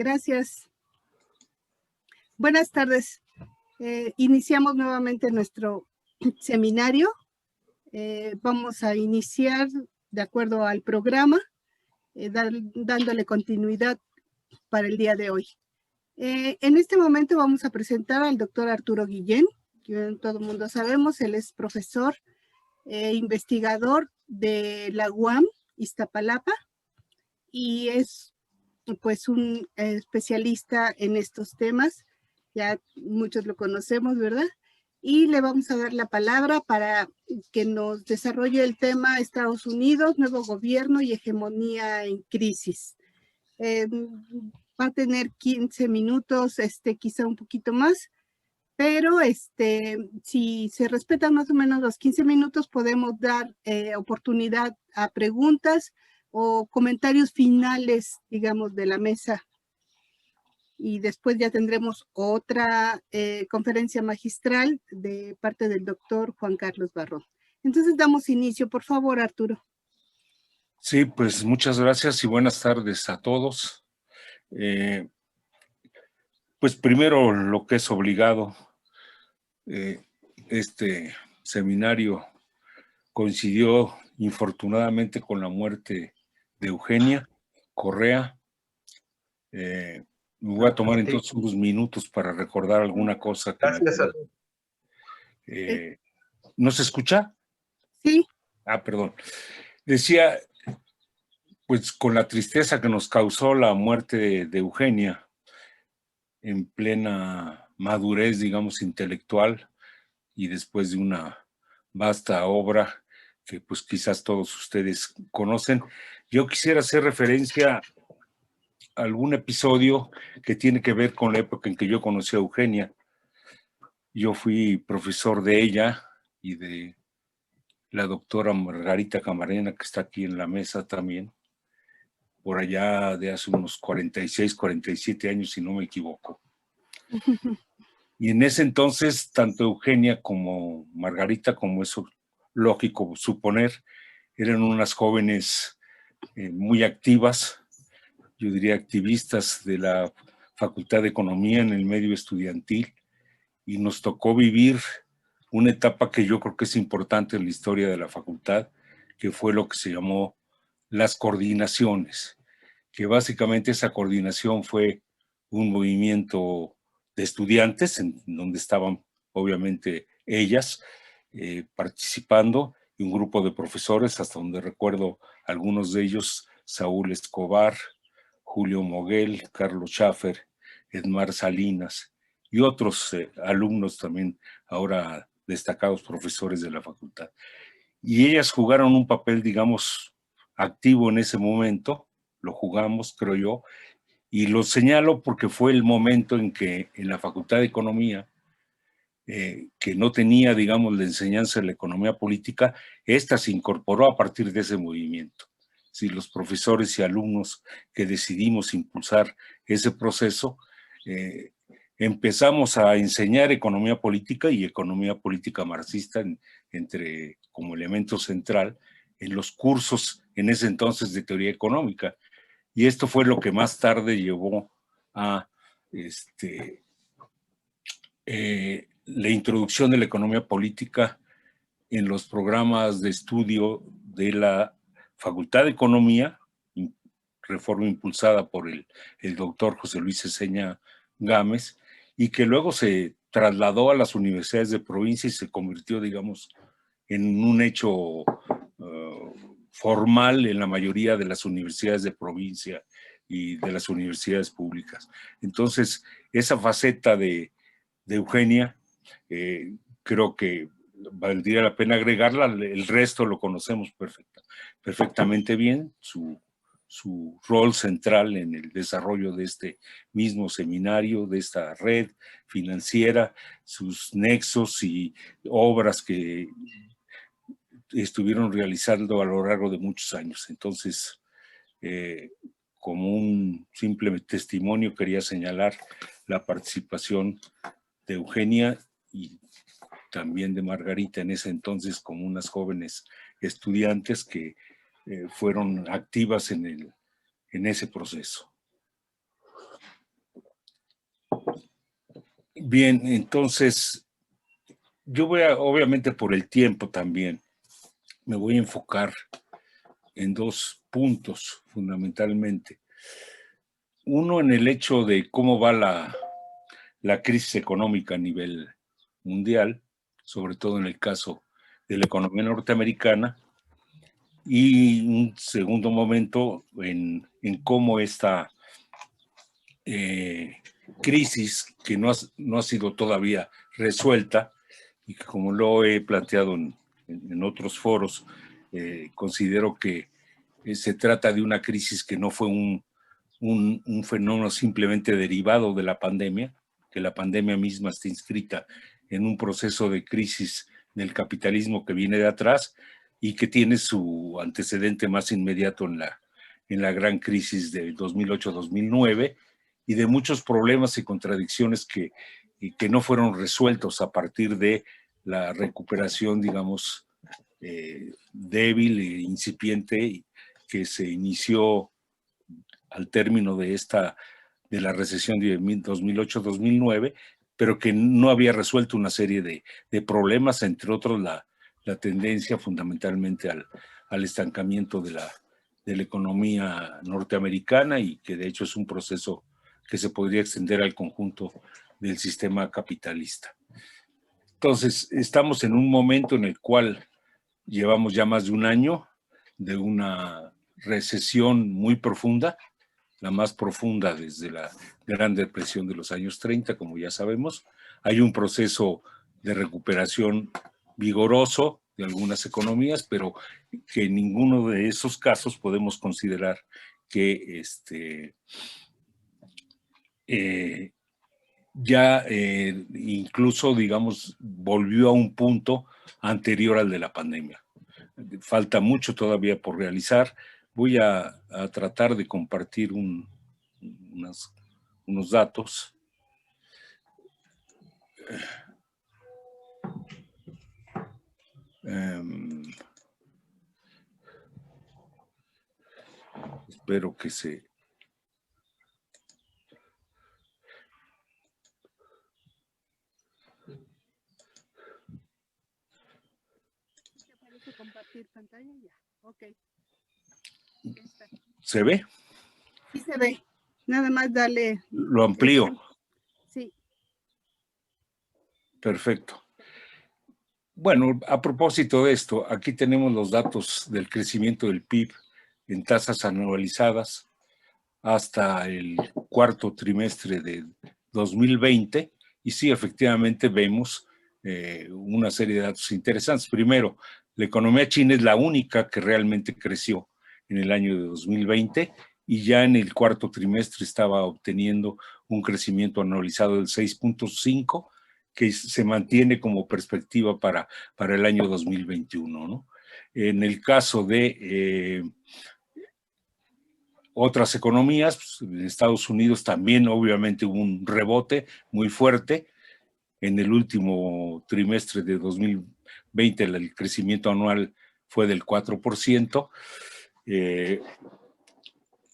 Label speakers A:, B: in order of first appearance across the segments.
A: Gracias. Buenas tardes. Iniciamos nuevamente nuestro seminario. Vamos a iniciar de acuerdo al programa, dándole continuidad para el día de hoy. En este momento vamos a presentar al doctor Arturo Guillén, que todo el mundo sabemos, él es profesor, investigador de la UAM Iztapalapa y es pues un especialista en estos temas. Ya muchos lo conocemos, ¿verdad? Y le vamos a dar la palabra para que nos desarrolle el tema Estados Unidos, nuevo gobierno y hegemonía en crisis. Va a tener 15 minutos, quizá un poquito más, pero si se respetan más o menos los 15 minutos, podemos dar oportunidad a preguntas o comentarios finales, digamos, de la mesa. Y después ya tendremos otra conferencia magistral de parte del doctor Juan Carlos Barrón. Entonces damos inicio, por favor, Arturo.
B: Sí, pues muchas gracias y buenas tardes a todos. Pues primero lo que es obligado, este seminario coincidió infortunadamente con la muerte de Eugenia Correa. Me voy a tomar entonces unos minutos para recordar alguna cosa. ¿No se escucha?
A: Sí.
B: Perdón. Decía, pues con la tristeza que nos causó la muerte de Eugenia, en plena madurez, digamos, intelectual, y después de una vasta obra que pues quizás todos ustedes conocen, yo quisiera hacer referencia a algún episodio que tiene que ver con la época en que yo conocí a Eugenia. Yo fui profesor de ella y de la doctora Margarita Camarena, que está aquí en la mesa también, por allá de hace unos 46, 47 años, si no me equivoco. Y en ese entonces, tanto Eugenia como Margarita, como es lógico suponer, eran unas jóvenes muy activas, yo diría activistas de la Facultad de Economía en el medio estudiantil, y nos tocó vivir una etapa que yo creo que es importante en la historia de la facultad, que fue lo que se llamó las coordinaciones, que básicamente esa coordinación fue un movimiento de estudiantes, en donde estaban obviamente ellas participando, y un grupo de profesores, hasta donde recuerdo algunos de ellos, Saúl Escobar, Julio Moguel, Carlos Schaffer, Edmar Salinas y otros alumnos también, ahora destacados profesores de la facultad. Y ellas jugaron un papel, digamos, activo en ese momento, lo jugamos, creo yo, y lo señalo porque fue el momento en que en la Facultad de Economía, que no tenía, digamos, la enseñanza de la economía política, esta se incorporó a partir de ese movimiento. Si los profesores y alumnos que decidimos impulsar ese proceso, empezamos a enseñar economía política y economía política marxista como elemento central en los cursos en ese entonces de teoría económica. Y esto fue lo que más tarde llevó a la introducción de la economía política en los programas de estudio de la Facultad de Economía, reforma impulsada por el doctor José Luis Eseña Gámez, y que luego se trasladó a las universidades de provincia y se convirtió, digamos, en un hecho formal en la mayoría de las universidades de provincia y de las universidades públicas. Entonces, esa faceta de Eugenia, creo que valdría la pena agregarla. El resto lo conocemos perfectamente bien, su rol central en el desarrollo de este mismo seminario, de esta red financiera, sus nexos y obras que estuvieron realizando a lo largo de muchos años. Entonces, como un simple testimonio, quería señalar la participación de Eugenia y también de Margarita en ese entonces como unas jóvenes estudiantes que fueron activas en ese proceso. Bien, entonces yo voy a, obviamente por el tiempo también, me voy a enfocar en dos puntos fundamentalmente. Uno, en el hecho de cómo va la crisis económica a nivel mundial, sobre todo en el caso de la economía norteamericana, y un segundo momento en cómo esta crisis, que no ha sido todavía resuelta, y que como lo he planteado en otros foros, considero que se trata de una crisis que no fue un fenómeno simplemente derivado de la pandemia, que la pandemia misma está inscrita en un proceso de crisis del capitalismo que viene de atrás y que tiene su antecedente más inmediato en la gran crisis de 2008-2009 y de muchos problemas y contradicciones que no fueron resueltos a partir de la recuperación, digamos, débil e incipiente que se inició al término de la recesión de 2008-2009, pero que no había resuelto una serie de problemas, entre otros la tendencia fundamentalmente al estancamiento de la economía norteamericana y que de hecho es un proceso que se podría extender al conjunto del sistema capitalista. Entonces, estamos en un momento en el cual llevamos ya más de un año de una recesión muy profunda, la más profunda desde la Gran Depresión de los años 30, como ya sabemos. Hay un proceso de recuperación vigoroso de algunas economías, pero que en ninguno de esos casos podemos considerar que ya incluso, digamos, volvió a un punto anterior al de la pandemia. Falta mucho todavía por realizar. Voy a tratar de compartir unos datos. Espero que
A: compartir pantalla ya. Ok.
B: ¿Se ve?
A: Sí se ve. Nada más dale.
B: Lo amplío.
A: Sí.
B: Perfecto. Bueno, a propósito de esto, aquí tenemos los datos del crecimiento del PIB en tasas anualizadas hasta el cuarto trimestre de 2020 y sí, efectivamente vemos una serie de datos interesantes. Primero, la economía china es la única que realmente creció en el año de 2020 y ya en el cuarto trimestre estaba obteniendo un crecimiento anualizado del 6.5 que se mantiene como perspectiva para el año 2021, ¿no? En el caso de otras economías, pues, en Estados Unidos también obviamente hubo un rebote muy fuerte. En el último trimestre de 2020 el crecimiento anual fue del 4%.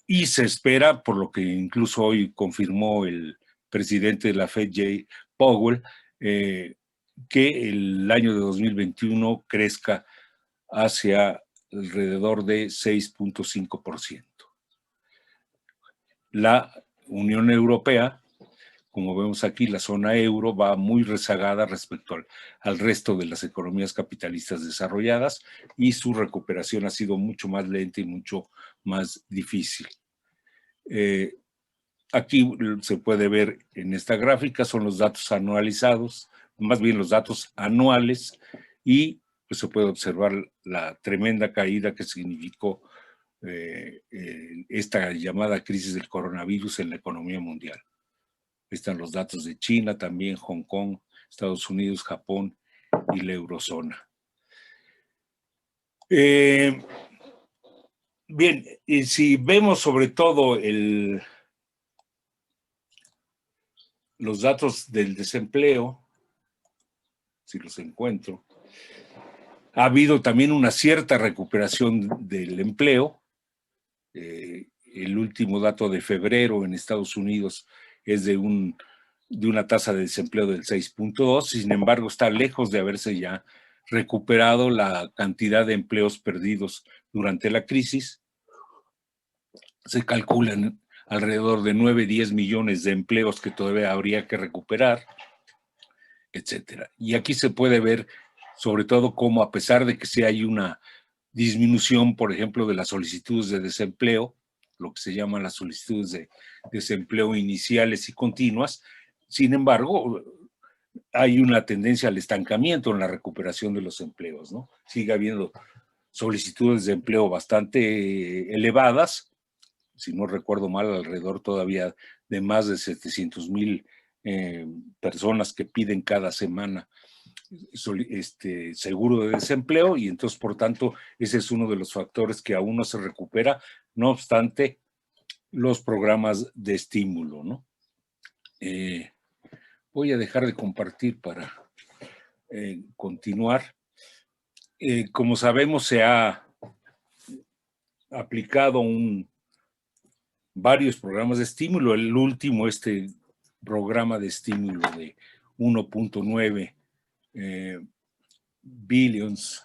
B: Y se espera, por lo que incluso hoy confirmó el presidente de la Fed, Jay Powell, que el año de 2021 crezca hacia alrededor de 6.5%. La Unión Europea, como vemos aquí, la zona euro va muy rezagada respecto al resto de las economías capitalistas desarrolladas y su recuperación ha sido mucho más lenta y mucho más difícil. Aquí se puede ver en esta gráfica, son los datos anualizados, más bien los datos anuales, y pues, se puede observar la tremenda caída que significó esta llamada crisis del coronavirus en la economía mundial. Están los datos de China, también Hong Kong, Estados Unidos, Japón y la eurozona. Bien, y si vemos sobre todo los datos del desempleo, si los encuentro, ha habido también una cierta recuperación del empleo. El último dato de febrero en Estados Unidos es de un de una tasa de desempleo del 6.2, sin embargo está lejos de haberse ya recuperado la cantidad de empleos perdidos durante la crisis. Se calculan alrededor de 9-10 millones de empleos que todavía habría que recuperar, etcétera. Y aquí se puede ver sobre todo cómo, a pesar de que sí hay una disminución, por ejemplo, de las solicitudes de desempleo, lo que se llaman las solicitudes de desempleo iniciales y continuas, sin embargo, hay una tendencia al estancamiento en la recuperación de los empleos, ¿no? Sigue habiendo solicitudes de empleo bastante elevadas, si no recuerdo mal, alrededor todavía de más de 700,000 personas que piden cada semana seguro de desempleo, y entonces, por tanto, ese es uno de los factores que aún no se recupera, no obstante los programas de estímulo, ¿no? Voy a dejar de compartir para continuar. Como sabemos, se ha aplicado varios programas de estímulo. El último, programa de estímulo de 1.9 billions,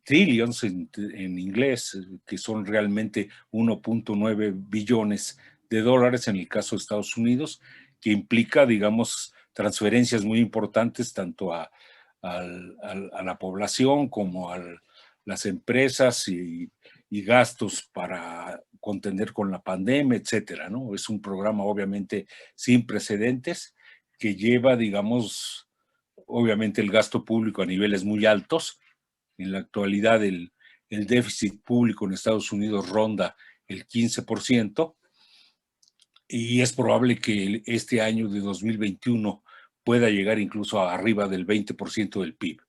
B: trillions en inglés, que son realmente 1.9 billones de dólares en el caso de Estados Unidos, que implica, digamos, transferencias muy importantes tanto a la población como a las empresas y gastos para contender con la pandemia, etcétera, ¿no? Es un programa obviamente sin precedentes que lleva, digamos, obviamente el gasto público a niveles muy altos. En la actualidad el déficit público en Estados Unidos ronda el 15%, y es probable que este año de 2021 pueda llegar incluso a arriba del 20% del PIB.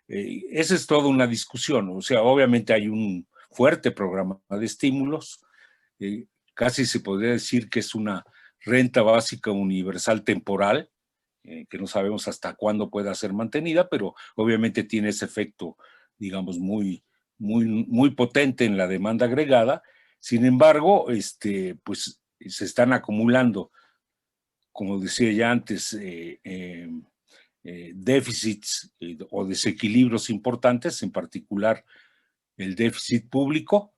B: Esa es toda una discusión. O sea, obviamente hay un fuerte programa de estímulos. Casi se podría decir que es una renta básica universal temporal, que no sabemos hasta cuándo pueda ser mantenida, pero obviamente tiene ese efecto, digamos, muy potente en la demanda agregada. Sin embargo, pues se están acumulando, como decía ya antes, déficits o desequilibrios importantes, en particular el déficit público,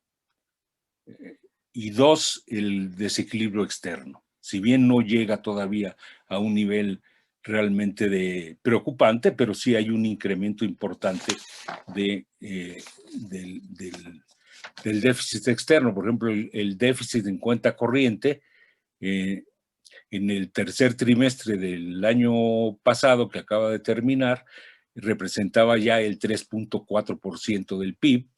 B: y dos, el desequilibrio externo. Si bien no llega todavía a un nivel realmente preocupante, pero sí hay un incremento importante del déficit externo. Por ejemplo, el déficit en cuenta corriente en el tercer trimestre del año pasado, que acaba de terminar, representaba ya el 3.4% del PIB,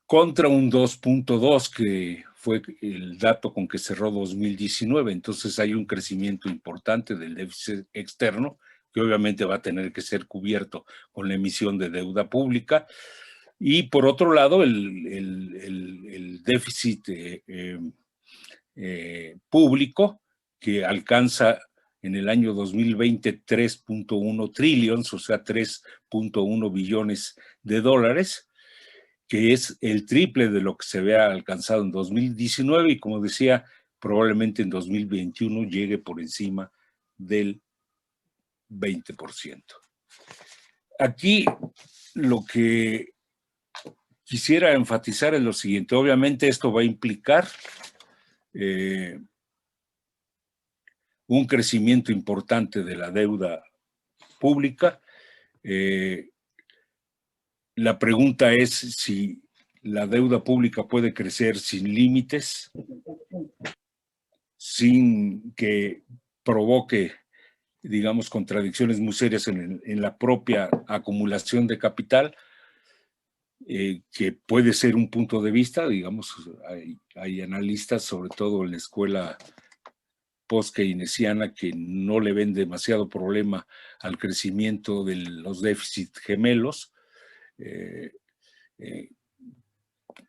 B: contra un 2.2 que fue el dato con que cerró 2019. Entonces hay un crecimiento importante del déficit externo, que obviamente va a tener que ser cubierto con la emisión de deuda pública. Y por otro lado, el déficit público, que alcanza en el año 2020 3.1 trillions, o sea, 3.1 billones de dólares, que es el triple de lo que se había alcanzado en 2019, y como decía, probablemente en 2021 llegue por encima del 20%. Aquí lo que quisiera enfatizar es lo siguiente. Obviamente esto va a implicar un crecimiento importante de la deuda pública. La pregunta es si la deuda pública puede crecer sin límites, sin que provoque, digamos, contradicciones muy serias en la propia acumulación de capital, que puede ser un punto de vista. Digamos, hay analistas, sobre todo en la escuela post-keynesiana, que no le ven demasiado problema al crecimiento de los déficits gemelos,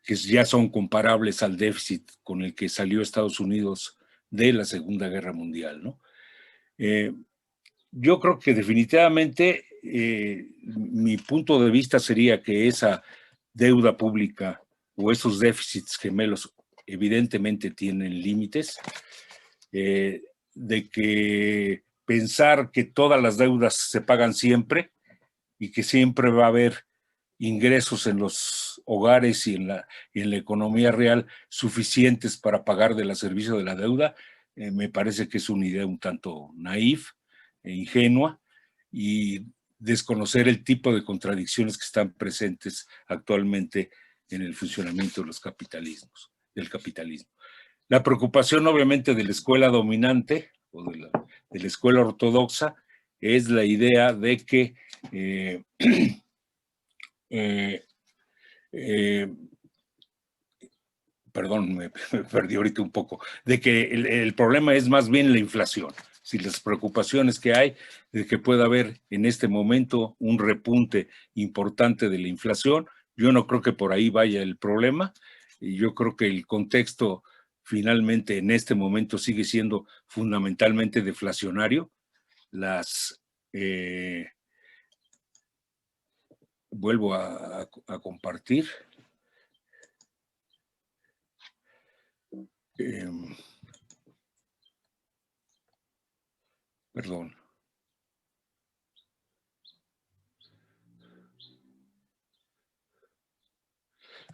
B: que ya son comparables al déficit con el que salió Estados Unidos de la Segunda Guerra Mundial, ¿no? Yo creo que definitivamente mi punto de vista sería que esa deuda pública o esos déficits gemelos evidentemente tienen límites. de que pensar que todas las deudas se pagan siempre y que siempre va a haber ingresos en los hogares y en la economía real suficientes para pagar del servicio de la deuda, me parece que es una idea un tanto naif e ingenua, y desconocer el tipo de contradicciones que están presentes actualmente en el funcionamiento de los capitalismos, del capitalismo. La preocupación, obviamente, de la escuela dominante o de la escuela ortodoxa es la idea de que perdón, me perdí ahorita un poco, de que el problema es más bien la inflación. Si las preocupaciones que hay de que pueda haber en este momento un repunte importante de la inflación, yo no creo que por ahí vaya el problema, y yo creo que el contexto finalmente en este momento sigue siendo fundamentalmente deflacionario. Vuelvo a compartir. Perdón.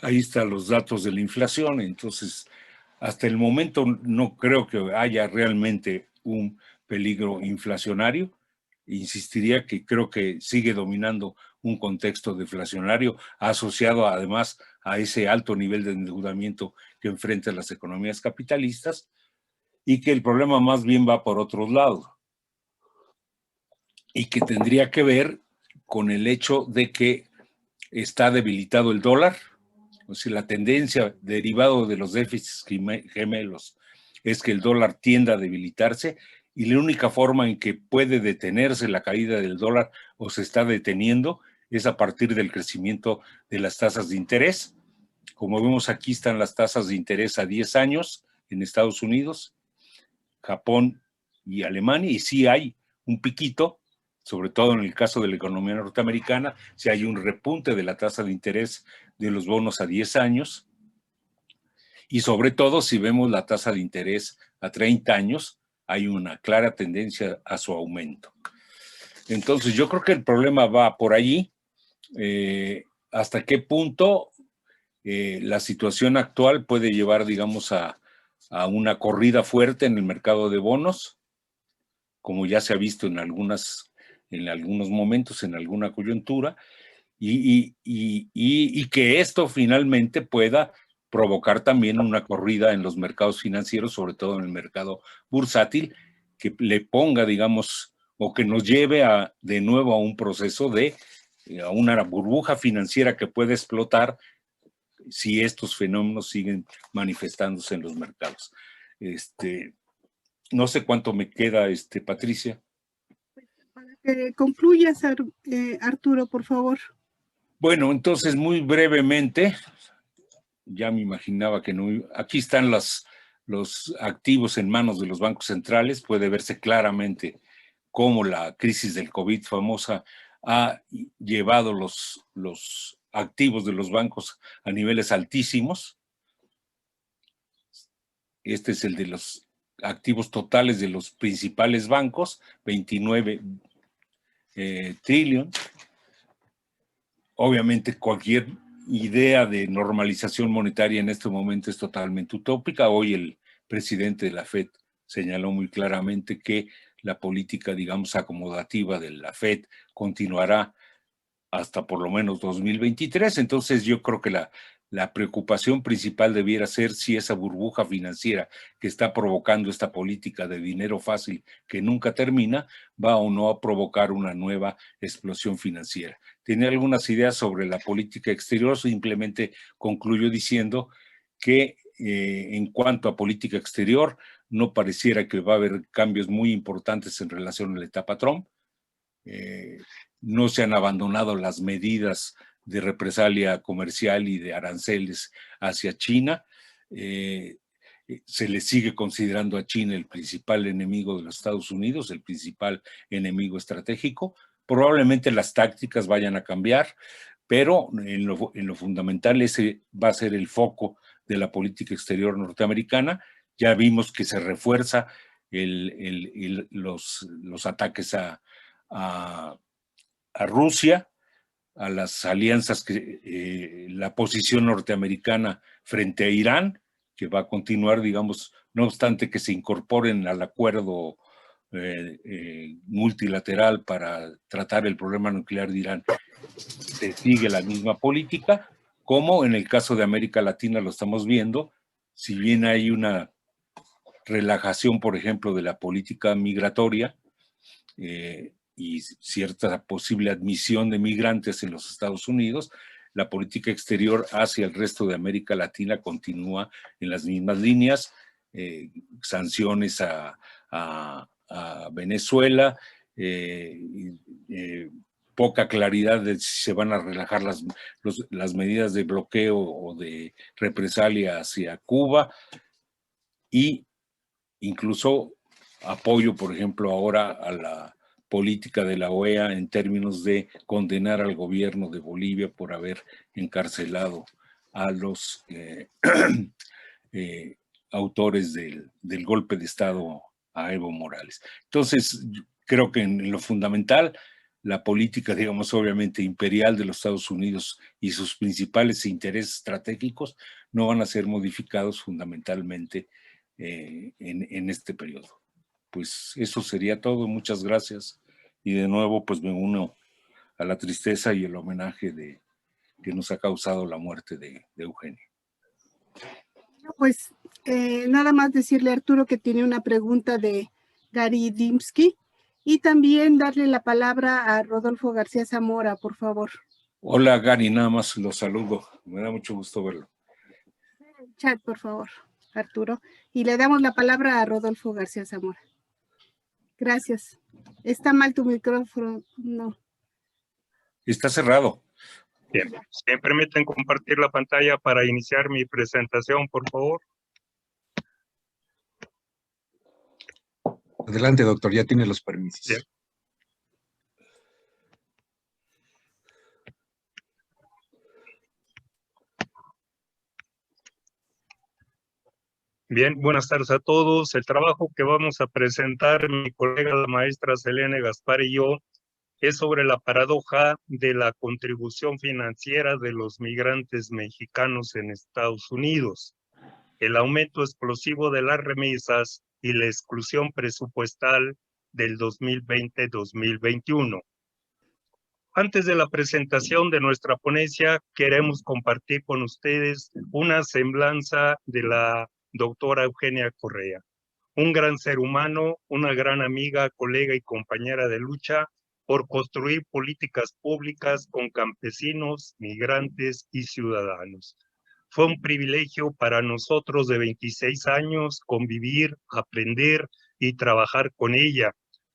B: Ahí están los datos de la inflación. Entonces, hasta el momento no creo que haya realmente un peligro inflacionario. Insistiría que creo que sigue dominando un contexto deflacionario asociado además a ese alto nivel de endeudamiento que enfrentan las economías capitalistas, y que el problema más bien va por otros lados y que tendría que ver con el hecho de que está debilitado el dólar. O sea, la tendencia derivado de los déficits gemelos es que el dólar tienda a debilitarse, y la única forma en que puede detenerse la caída del dólar o se está deteniendo es a partir del crecimiento de las tasas de interés. Como vemos, aquí están las tasas de interés a 10 años en Estados Unidos, Japón y Alemania, y sí hay un piquito, sobre todo en el caso de la economía norteamericana, si hay un repunte de la tasa de interés de los bonos a 10 años, y sobre todo si vemos la tasa de interés a 30 años, hay una clara tendencia a su aumento. Entonces yo creo que el problema va por allí. ¿Hasta qué punto la situación actual puede llevar, digamos, a una corrida fuerte en el mercado de bonos, como ya se ha visto en algunos momentos, en alguna coyuntura, y que esto finalmente pueda provocar también una corrida en los mercados financieros, sobre todo en el mercado bursátil, que le ponga, digamos, o que nos lleve de nuevo a un proceso a una burbuja financiera que puede explotar si estos fenómenos siguen manifestándose en los mercados. No sé cuánto me queda, Patricia.
A: Para que concluyas, Arturo, por favor.
B: Bueno, entonces muy brevemente, ya me imaginaba que no. Aquí están los activos en manos de los bancos centrales. Puede verse claramente cómo la crisis del COVID famosa ha llevado los activos de los bancos a niveles altísimos. Este es el de los activos totales de los principales bancos, 29 trillones. Obviamente cualquier idea de normalización monetaria en este momento es totalmente utópica. Hoy el presidente de la FED señaló muy claramente que la política, digamos, acomodativa de la FED continuará hasta por lo menos 2023. Entonces yo creo que la preocupación principal debiera ser si esa burbuja financiera que está provocando esta política de dinero fácil que nunca termina, va o no a provocar una nueva explosión financiera. Tiene algunas ideas sobre la política exterior. Simplemente concluyo diciendo que en cuanto a política exterior, no pareciera que va a haber cambios muy importantes en relación a la etapa Trump. No se han abandonado las medidas de represalia comercial y de aranceles hacia China. Se le sigue considerando a China el principal enemigo de los Estados Unidos, el principal enemigo estratégico. Probablemente las tácticas vayan a cambiar, pero en lo fundamental ese va a ser el foco de la política exterior norteamericana, Ya vimos que se refuerza los ataques a Rusia, a las alianzas, la posición norteamericana frente a Irán, que va a continuar, digamos, no obstante que se incorporen al acuerdo multilateral para tratar el problema nuclear de Irán, se sigue la misma política, como en el caso de América Latina lo estamos viendo, si bien hay una relajación, por ejemplo, de la política migratoria y cierta posible admisión de migrantes en los Estados Unidos, la política exterior hacia el resto de América Latina continúa en las mismas líneas, sanciones a Venezuela, poca claridad de si se van a relajar las medidas de bloqueo o de represalia hacia Cuba, y incluso apoyo, por ejemplo, ahora a la política de la OEA en términos de condenar al gobierno de Bolivia por haber encarcelado a los autores del golpe de Estado a Evo Morales. Entonces, creo que en lo fundamental, la política, digamos, obviamente imperial de los Estados Unidos y sus principales intereses estratégicos no van a ser modificados fundamentalmente en este periodo. Pues eso sería todo. Muchas gracias. Y de nuevo, pues me uno a la tristeza y el homenaje que nos ha causado la muerte de Eugenia.
A: Pues nada más decirle a Arturo que tiene una pregunta de Gary Dimsky y también darle la palabra a Rodolfo García Zamora, por favor.
B: Hola Gary, nada más los saludo. Me da mucho gusto verlo.
A: Chat, por favor, Arturo. Y le damos la palabra a Rodolfo García Zamora. Gracias. Está mal tu micrófono. No.
B: Está cerrado.
C: Bien, si me permiten compartir la pantalla para iniciar mi presentación, por favor.
D: Adelante, doctor, ya tiene los permisos.
C: Bien. Bien, buenas tardes a todos. El trabajo que vamos a presentar mi colega la maestra Selene Gaspar y yo es sobre la paradoja de la contribución financiera de los migrantes mexicanos en Estados Unidos, el aumento explosivo de las remesas y la exclusión presupuestal del 2020-2021. Antes de la presentación de nuestra ponencia, queremos compartir con ustedes una semblanza de la doctora Eugenia Correa, un gran ser humano, una gran amiga, colega y compañera de lucha por construir políticas públicas con campesinos, migrantes y ciudadanos. Fue un privilegio para nosotros de 26 años convivir, aprender y trabajar con ella,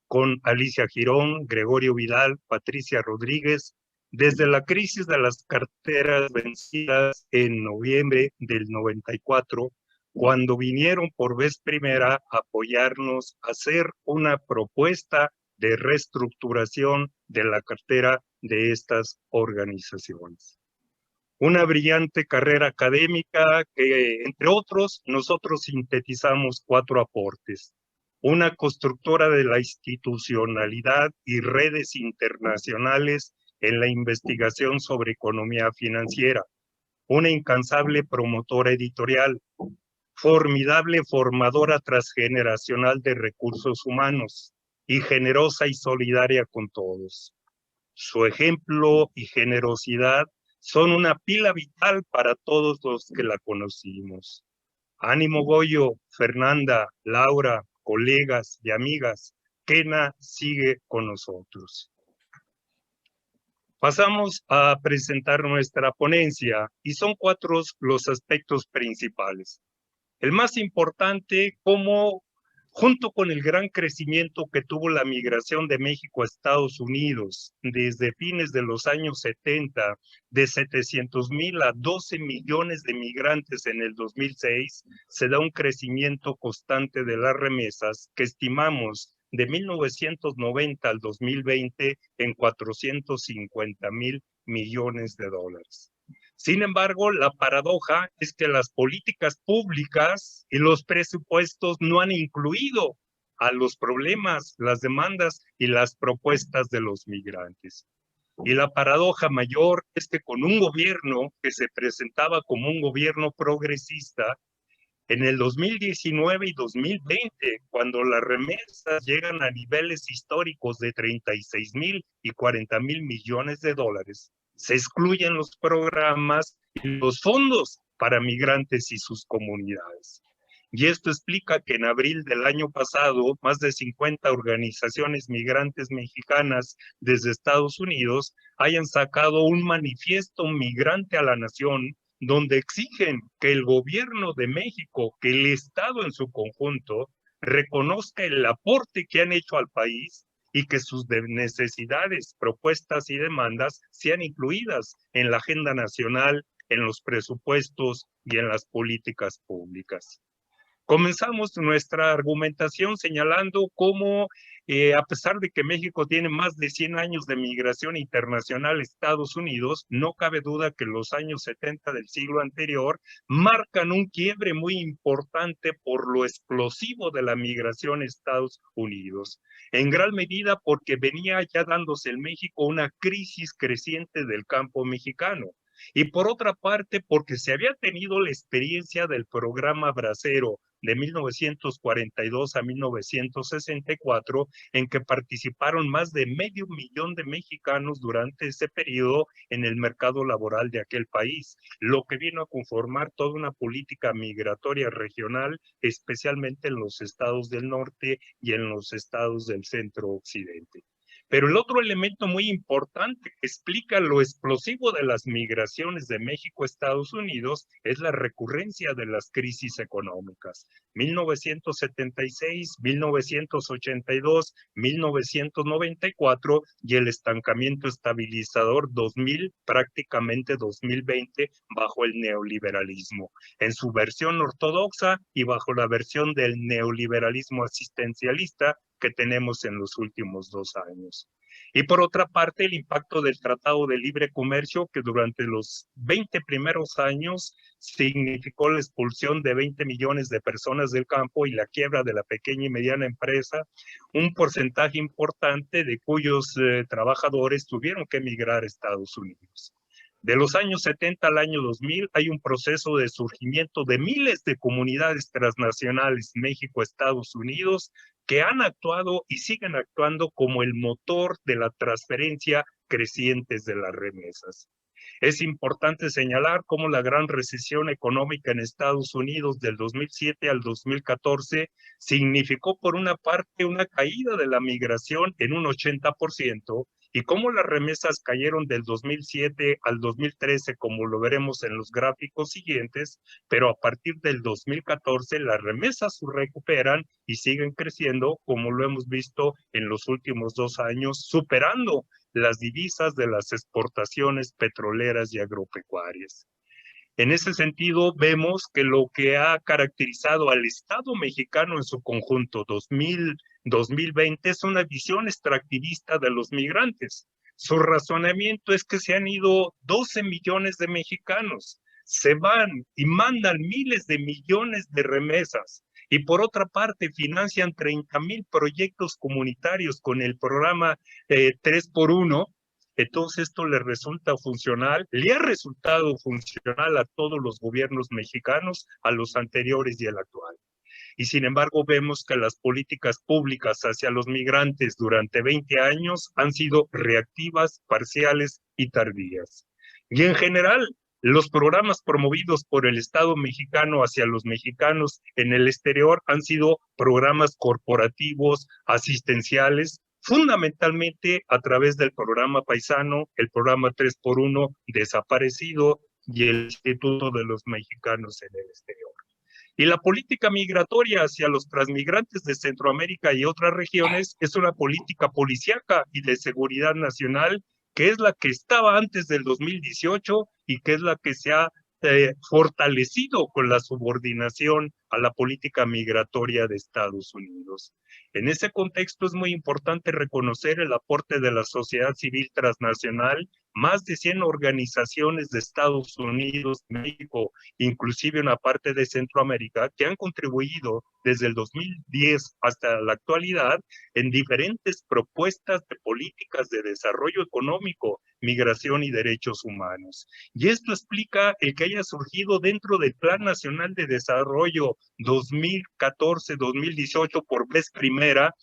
C: con Alicia Girón, Gregorio Vidal, Patricia Rodríguez, desde la crisis de las carteras vencidas en noviembre del 94, cuando vinieron por vez primera a apoyarnos a hacer una propuesta de reestructuración de la cartera de estas organizaciones. Una brillante carrera académica que, entre otros, nosotros sintetizamos 4 aportes. Una constructora de la institucionalidad y redes internacionales en la investigación sobre economía financiera. Una incansable promotora editorial. Formidable formadora transgeneracional de recursos humanos y generosa y solidaria con todos. Su ejemplo y generosidad son una pila vital para todos los que la conocimos. Ánimo Goyo, Fernanda, Laura, colegas y amigas, Kena sigue con nosotros. Pasamos a presentar nuestra ponencia y son 4 los aspectos principales. El más importante, como junto con el gran crecimiento que tuvo la migración de México a Estados Unidos desde fines de los años 70, de 700,000 a 12 millones de migrantes en el 2006, se da un crecimiento constante de las remesas que estimamos de 1990 al 2020 en 450,000 millones de dólares. Sin embargo, la paradoja es que las políticas públicas y los presupuestos no han incluido a los problemas, las demandas y las propuestas de los migrantes. Y la paradoja mayor es que con un gobierno que se presentaba como un gobierno progresista, en el 2019 y 2020, cuando las remesas llegan a niveles históricos de 36,000 y 40,000 millones de dólares, se excluyen los programas y los fondos para migrantes y sus comunidades. Y esto explica que en abril del año pasado, más de 50 organizaciones migrantes mexicanas desde Estados Unidos hayan sacado un manifiesto migrante a la nación donde exigen que el gobierno de México, que el Estado en su conjunto, reconozca el aporte que han hecho al país y que sus necesidades, propuestas y demandas sean incluidas en la agenda nacional, en los presupuestos y en las políticas públicas. Comenzamos nuestra argumentación señalando cómo, a pesar de que México tiene más de 100 años de migración internacional a Estados Unidos, no cabe duda que los años 70 del siglo anterior marcan un quiebre muy importante por lo explosivo de la migración a Estados Unidos. En gran medida porque venía ya dándose en México una crisis creciente del campo mexicano. Y por otra parte, porque se había tenido la experiencia del programa Bracero de 1942 a 1964, en que participaron más de 500,000 de mexicanos durante ese periodo en el mercado laboral de aquel país, lo que vino a conformar toda una política migratoria regional, especialmente en los estados del norte y en los estados del centro occidente. Pero el otro elemento muy importante que explica lo explosivo de las migraciones de México a Estados Unidos es la recurrencia de las crisis económicas. 1976, 1982, 1994 y el estancamiento estabilizador 2000, prácticamente 2020, bajo el neoliberalismo, en su versión ortodoxa y bajo la versión del neoliberalismo asistencialista que tenemos en los últimos 2 años. Y por otra parte, el impacto del Tratado de Libre Comercio, que durante los 20 primeros años significó la expulsión de 20 millones de personas del campo y la quiebra de la pequeña y mediana empresa, un porcentaje importante de cuyos trabajadores tuvieron que emigrar a Estados Unidos. De los años 70 al año 2000 hay un proceso de surgimiento de miles de comunidades transnacionales, México, Estados Unidos, que han actuado y siguen actuando como el motor de la transferencia crecientes de las remesas. Es importante señalar cómo la gran recesión económica en Estados Unidos del 2007 al 2014 significó por una parte una caída de la migración en un 80%, y cómo las remesas cayeron del 2007 al 2013, como lo veremos en los gráficos siguientes, pero a partir del 2014 las remesas se recuperan y siguen creciendo, como lo hemos visto en los últimos 2 años, superando las divisas de las exportaciones petroleras y agropecuarias. En ese sentido, vemos que lo que ha caracterizado al Estado mexicano en su conjunto 2020 es una visión extractivista de los migrantes. Su razonamiento es que se han ido 12 millones de mexicanos, se van y mandan miles de millones de remesas. Y por otra parte, financian 30,000 proyectos comunitarios con el programa 3x1. Entonces esto le resulta funcional, le ha resultado funcional a todos los gobiernos mexicanos, a los anteriores y al actual. Y sin embargo vemos que las políticas públicas hacia los migrantes durante 20 años han sido reactivas, parciales y tardías. Y en general, los programas promovidos por el Estado mexicano hacia los mexicanos en el exterior han sido programas corporativos, asistenciales, fundamentalmente a través del programa paisano, el programa 3x1 desaparecido y el Instituto de los Mexicanos en el Exterior. Y la política migratoria hacia los transmigrantes de Centroamérica y otras regiones es una política policíaca y de seguridad nacional que es la que estaba antes del 2018 y que es la que se ha fortalecido con la subordinación a la política migratoria de Estados Unidos. En ese contexto es muy importante reconocer el aporte de la sociedad civil transnacional, más de 100 organizaciones de Estados Unidos, México, inclusive una parte de Centroamérica, que han contribuido desde el 2010 hasta la actualidad en diferentes propuestas de políticas de desarrollo económico, migración y derechos humanos. Y esto explica el que haya surgido dentro del Plan Nacional de Desarrollo 2014-2018 por vez primera,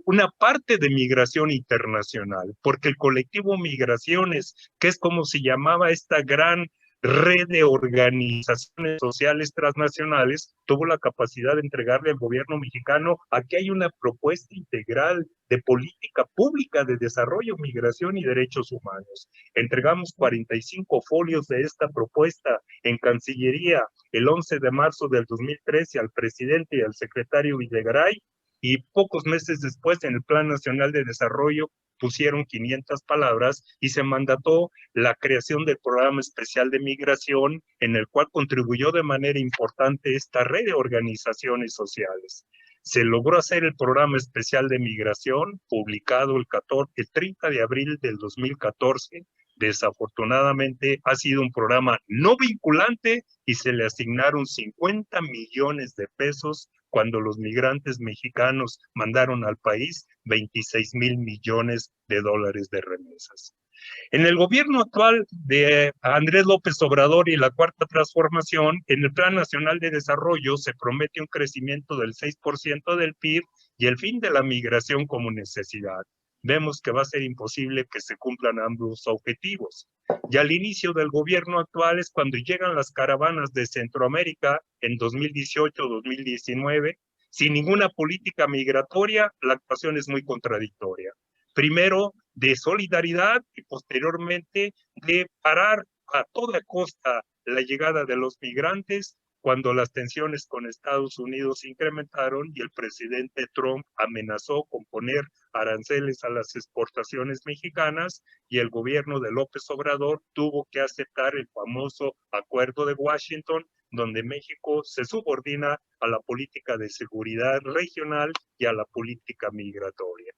C: una parte de migración internacional, porque el colectivo Migraciones, que es como se llamaba esta gran red de organizaciones sociales transnacionales, tuvo la capacidad de entregarle al gobierno mexicano a que hay una propuesta integral de política pública de desarrollo, migración y derechos humanos. Entregamos 45 folios de esta propuesta en Cancillería el 11 de marzo del 2013 al presidente y al secretario Videgaray, y pocos meses después en el Plan Nacional de Desarrollo pusieron 500 palabras y se mandató la creación del Programa Especial de Migración, en el cual contribuyó de manera importante esta red de organizaciones sociales. Se logró hacer el Programa Especial de Migración, publicado el 30 de abril del 2014. Desafortunadamente ha sido un programa no vinculante y se le asignaron 50 millones de pesos cuando los migrantes mexicanos mandaron al país 26,000 millones de dólares de remesas. En el gobierno actual de Andrés López Obrador y la Cuarta Transformación, en el Plan Nacional de Desarrollo se promete un crecimiento del 6% del PIB y el fin de la migración como necesidad. Vemos que va a ser imposible que se cumplan ambos objetivos. Y al inicio del gobierno actual es cuando llegan las caravanas de Centroamérica en 2018-2019, sin ninguna política migratoria, la actuación es muy contradictoria. Primero, de solidaridad y posteriormente de parar a toda costa la llegada de los migrantes cuando las tensiones con Estados Unidos se incrementaron y el presidente Trump amenazó con poner aranceles a las exportaciones mexicanas y el gobierno de López Obrador tuvo que aceptar el famoso Acuerdo de Washington, donde México se subordina a la política de seguridad regional y a la política migratoria.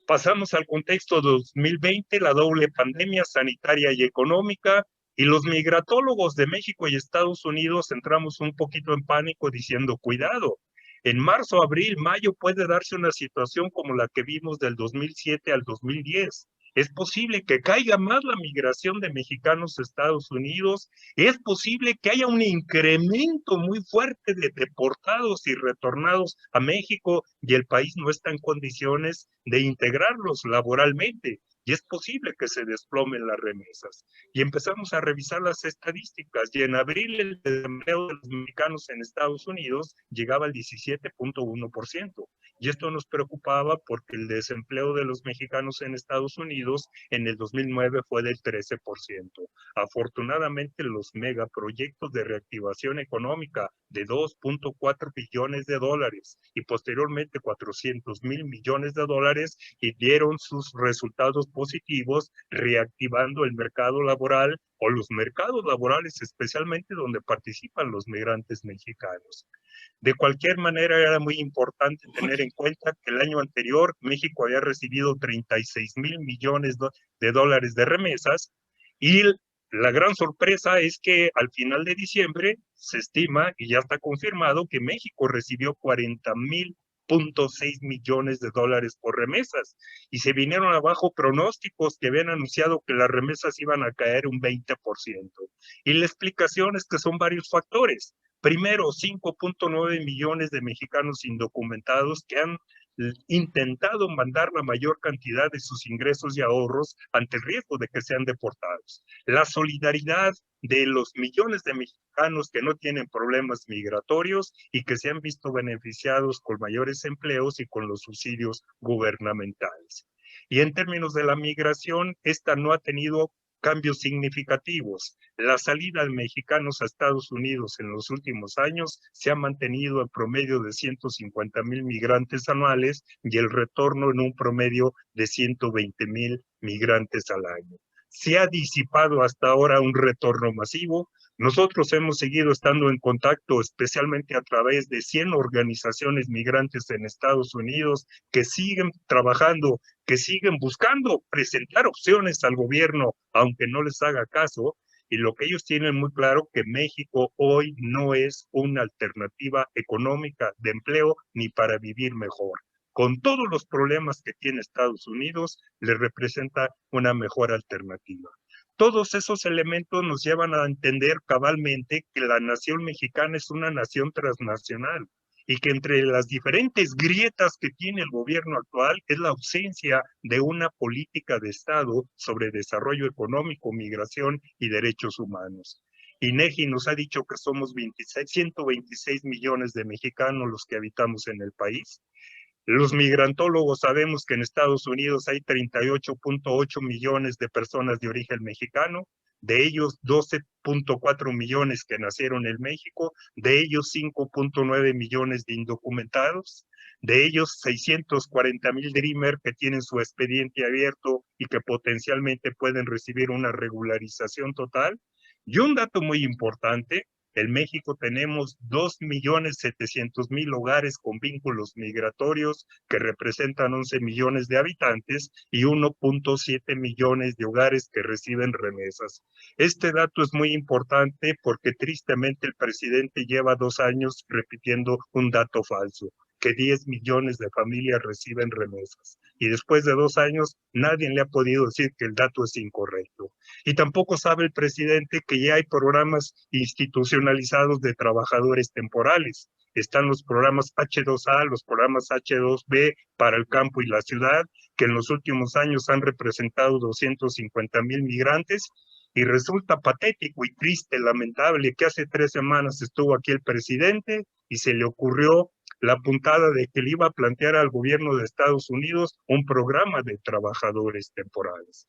C: Pasamos al contexto de 2020, la doble pandemia sanitaria y económica, y los migratólogos de México y Estados Unidos entramos un poquito en pánico diciendo, cuidado, en marzo, abril, mayo puede darse una situación como la que vimos del 2007 al 2010. Es posible que caiga más la migración de mexicanos a Estados Unidos. Es posible que haya un incremento muy fuerte de deportados y retornados a México y el país no está en condiciones de integrarlos laboralmente. Y es posible que se desplomen las remesas. Y empezamos a revisar las estadísticas. Y en abril el desempleo de los mexicanos en Estados Unidos llegaba al 17.1%. Y esto nos preocupaba porque el desempleo de los mexicanos en Estados Unidos en el 2009 fue del 13%. Afortunadamente, los megaproyectos de reactivación económica de 2.4 billones de dólares y posteriormente 400,000 millones de dólares y dieron sus resultados positivos, reactivando el mercado laboral o los mercados laborales, especialmente donde participan los migrantes mexicanos. De cualquier manera, era muy importante tener en cuenta que el año anterior México había recibido 36,000 millones de dólares de remesas y la gran sorpresa es que al final de diciembre se estima, y ya está confirmado, que México recibió 40,000.6 millones de dólares por remesas y se vinieron abajo pronósticos que habían anunciado que las remesas iban a caer un 20%. Y la explicación es que son varios factores. Primero, 5.9 millones de mexicanos indocumentados que han intentado mandar la mayor cantidad de sus ingresos y ahorros ante el riesgo de que sean deportados. La solidaridad de los millones de mexicanos que no tienen problemas migratorios y que se han visto beneficiados con mayores empleos y con los subsidios gubernamentales. Y en términos de la migración, esta no ha tenido cambios significativos. La salida de mexicanos a Estados Unidos en los últimos años se ha mantenido en promedio de 150,000 migrantes anuales y el retorno en un promedio de 120,000 migrantes al año. Se ha disipado hasta ahora un retorno masivo. Nosotros hemos seguido estando en contacto, especialmente a través de 100 organizaciones migrantes en Estados Unidos que siguen trabajando, que siguen buscando presentar opciones al gobierno, aunque no les haga caso. Y lo que ellos tienen muy claro que México hoy no es una alternativa económica de empleo ni para vivir mejor. Con todos los problemas que tiene Estados Unidos, le representa una mejor alternativa. Todos esos elementos nos llevan a entender cabalmente que la nación mexicana es una nación transnacional y que entre las diferentes grietas que tiene el gobierno actual es la ausencia de una política de Estado sobre desarrollo económico, migración y derechos humanos. INEGI nos ha dicho que somos 126 millones de mexicanos los que habitamos en el país. Los migrantólogos sabemos que en Estados Unidos hay 38.8 millones de personas de origen mexicano, de ellos 12.4 millones que nacieron en México, de ellos 5.9 millones de indocumentados, de ellos 640,000 Dreamer que tienen su expediente abierto y que potencialmente pueden recibir una regularización total. Y un dato muy importante, en México tenemos 2.700.000 hogares con vínculos migratorios que representan 11 millones de habitantes y 1.7 millones de hogares que reciben remesas. Este dato es muy importante porque tristemente el presidente lleva 2 años repitiendo un dato falso, que 10 millones de familias reciben remesas. Y después de 2 años, nadie le ha podido decir que el dato es incorrecto. Y tampoco sabe el presidente que ya hay programas institucionalizados de trabajadores temporales. Están los programas H2A, los programas H2B para el campo y la ciudad, que en los últimos años han representado 250,000 migrantes. Y resulta patético y triste, lamentable, que hace 3 semanas estuvo aquí el presidente y se le ocurrió la puntada de que le iba a plantear al gobierno de Estados Unidos un programa de trabajadores temporales.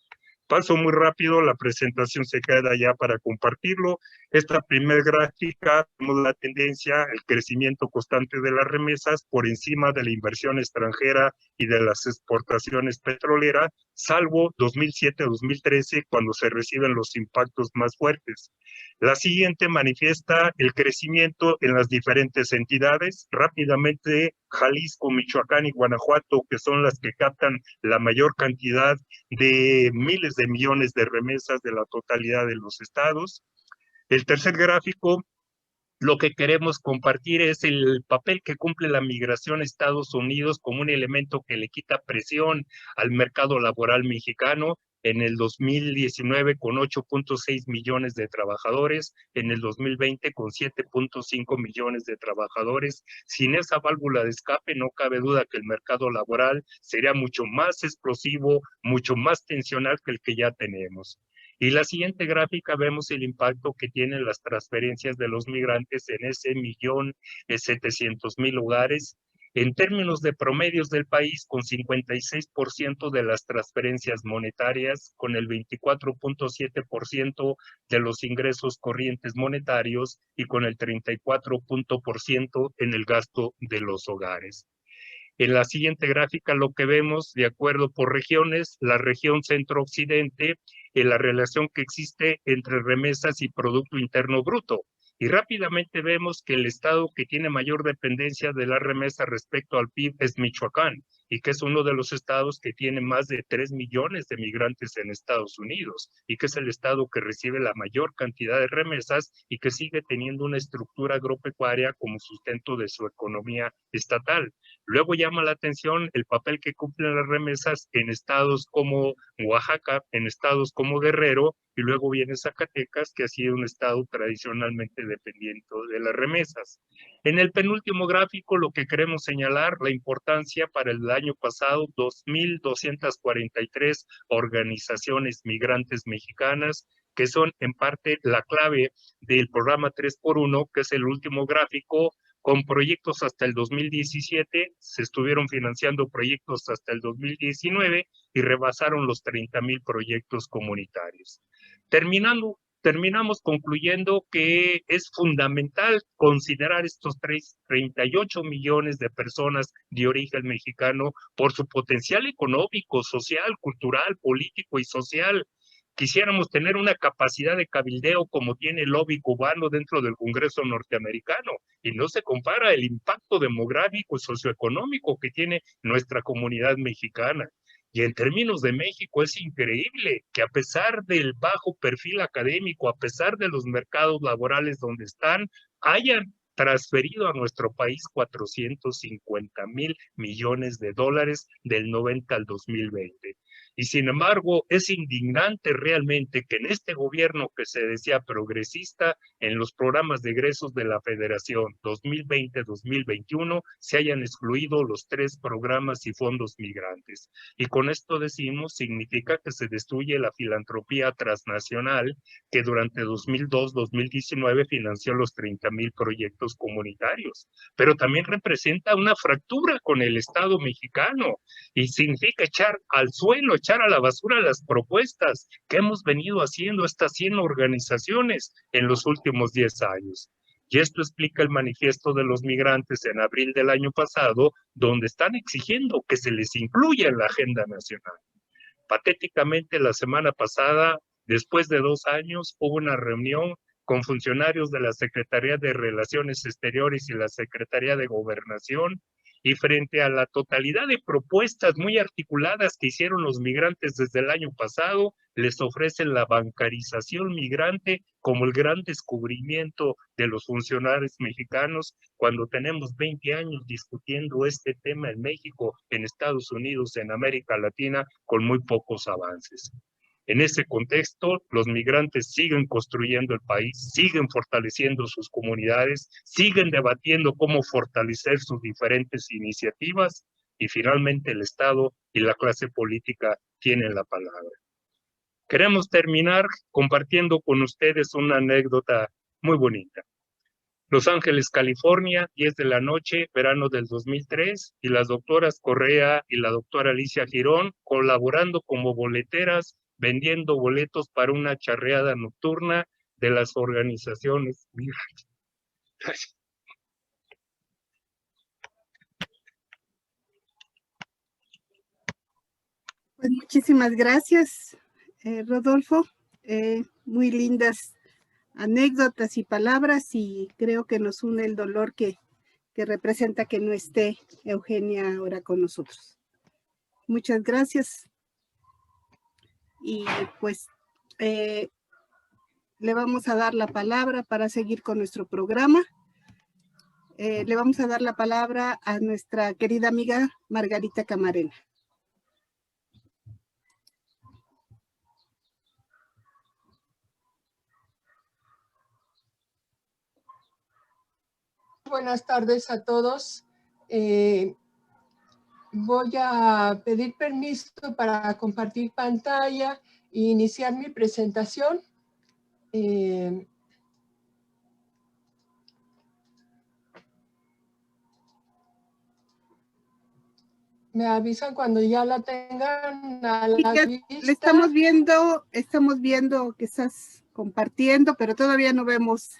C: Paso muy rápido, la presentación se queda ya para compartirlo. Esta primera gráfica, vemos la tendencia, el crecimiento constante de las remesas por encima de la inversión extranjera y de las exportaciones petroleras, salvo 2007-2013, cuando se reciben los impactos más fuertes. La siguiente manifiesta el crecimiento en las diferentes entidades. Rápidamente, Jalisco, Michoacán y Guanajuato, que son las que captan la mayor cantidad de miles de millones de remesas de la totalidad de los estados. El tercer gráfico, lo que queremos compartir es el papel que cumple la migración a Estados Unidos como un elemento que le quita presión al mercado laboral mexicano. En el 2019 con 8.6 millones de trabajadores, en el 2020 con 7.5 millones de trabajadores. Sin esa válvula de escape no cabe duda que el mercado laboral sería mucho más explosivo, mucho más tensional que el que ya tenemos. Y la siguiente gráfica vemos el impacto que tienen las transferencias de los migrantes en ese 1.700.000 hogares. En términos de promedios del país, con 56% de las transferencias monetarias, con el 24.7% de los ingresos corrientes monetarios y con el 34% en el gasto de los hogares. En la siguiente gráfica lo que vemos, de acuerdo por regiones, la región centro-occidente, en la relación que existe entre remesas y Producto Interno Bruto. Y rápidamente vemos que el estado que tiene mayor dependencia de la remesa respecto al PIB es Michoacán, y que es uno de los estados que tiene más de 3 millones de migrantes en Estados Unidos, y que es el estado que recibe la mayor cantidad de remesas y que sigue teniendo una estructura agropecuaria como sustento de su economía estatal. Luego llama la atención el papel que cumplen las remesas en estados como Oaxaca, en estados como Guerrero, y luego viene Zacatecas, que ha sido un estado tradicionalmente dependiente de las remesas. En el penúltimo gráfico, lo que queremos señalar, la importancia para el año pasado, 2.243 organizaciones migrantes mexicanas, que son en parte la clave del programa 3x1, que es el último gráfico, con proyectos hasta el 2017, se estuvieron financiando proyectos hasta el 2019 y rebasaron los 30,000 proyectos comunitarios. Terminamos concluyendo que es fundamental considerar estos 38 millones de personas de origen mexicano por su potencial económico, social, cultural, político y social. Quisiéramos tener una capacidad de cabildeo como tiene el lobby cubano dentro del Congreso norteamericano, y no se compara el impacto demográfico y socioeconómico que tiene nuestra comunidad mexicana. Y en términos de México es increíble que a pesar del bajo perfil académico, a pesar de los mercados laborales donde están, hayan transferido a nuestro país 450,000 millones de dólares del 90 al 2020. Y sin embargo, es indignante realmente que en este gobierno que se decía progresista, en los programas de egresos de la Federación 2020-2021, se hayan excluido los 3 programas y fondos migrantes. Y con esto decimos, significa que se destruye la filantropía transnacional que durante 2002-2019 financió los 30,000 proyectos comunitarios. Pero también representa una fractura con el Estado mexicano y significa echar al suelo, echar a la basura las propuestas que hemos venido haciendo estas 100 organizaciones en los últimos 10 años. Y esto explica el manifiesto de los migrantes en abril del año pasado, donde están exigiendo que se les incluya en la agenda nacional. Patéticamente, la semana pasada, después de 2 años, hubo una reunión con funcionarios de la Secretaría de Relaciones Exteriores y la Secretaría de Gobernación, y frente a la totalidad de propuestas muy articuladas que hicieron los migrantes desde el año pasado, les ofrecen la bancarización migrante como el gran descubrimiento de los funcionarios mexicanos, cuando tenemos 20 años discutiendo este tema en México, en Estados Unidos, en América Latina, con muy pocos avances. En ese contexto, los migrantes siguen construyendo el país, siguen fortaleciendo sus comunidades, siguen debatiendo cómo fortalecer sus diferentes iniciativas, y finalmente el Estado y la clase política tienen la palabra. Queremos terminar compartiendo con ustedes una anécdota muy bonita. Los Ángeles, California, 10 de la noche, verano del 2003, y las doctoras Correa y la doctora Alicia Girón colaborando como boleteras, vendiendo boletos para una charreada nocturna de las organizaciones migrantes. Gracias.
A: Pues muchísimas gracias, Rodolfo. Muy lindas anécdotas y palabras, y creo que nos une el dolor que representa que no esté Eugenia ahora con nosotros. Muchas gracias. Y pues le vamos a dar la palabra para seguir con nuestro programa. Le vamos a dar la palabra a nuestra querida amiga Margarita Camarena.
E: Buenas tardes a todos. Voy a pedir permiso para compartir pantalla e iniciar mi presentación. Me avisan cuando ya la tengan a la vista.
A: Le estamos viendo que estás compartiendo, pero todavía no vemos.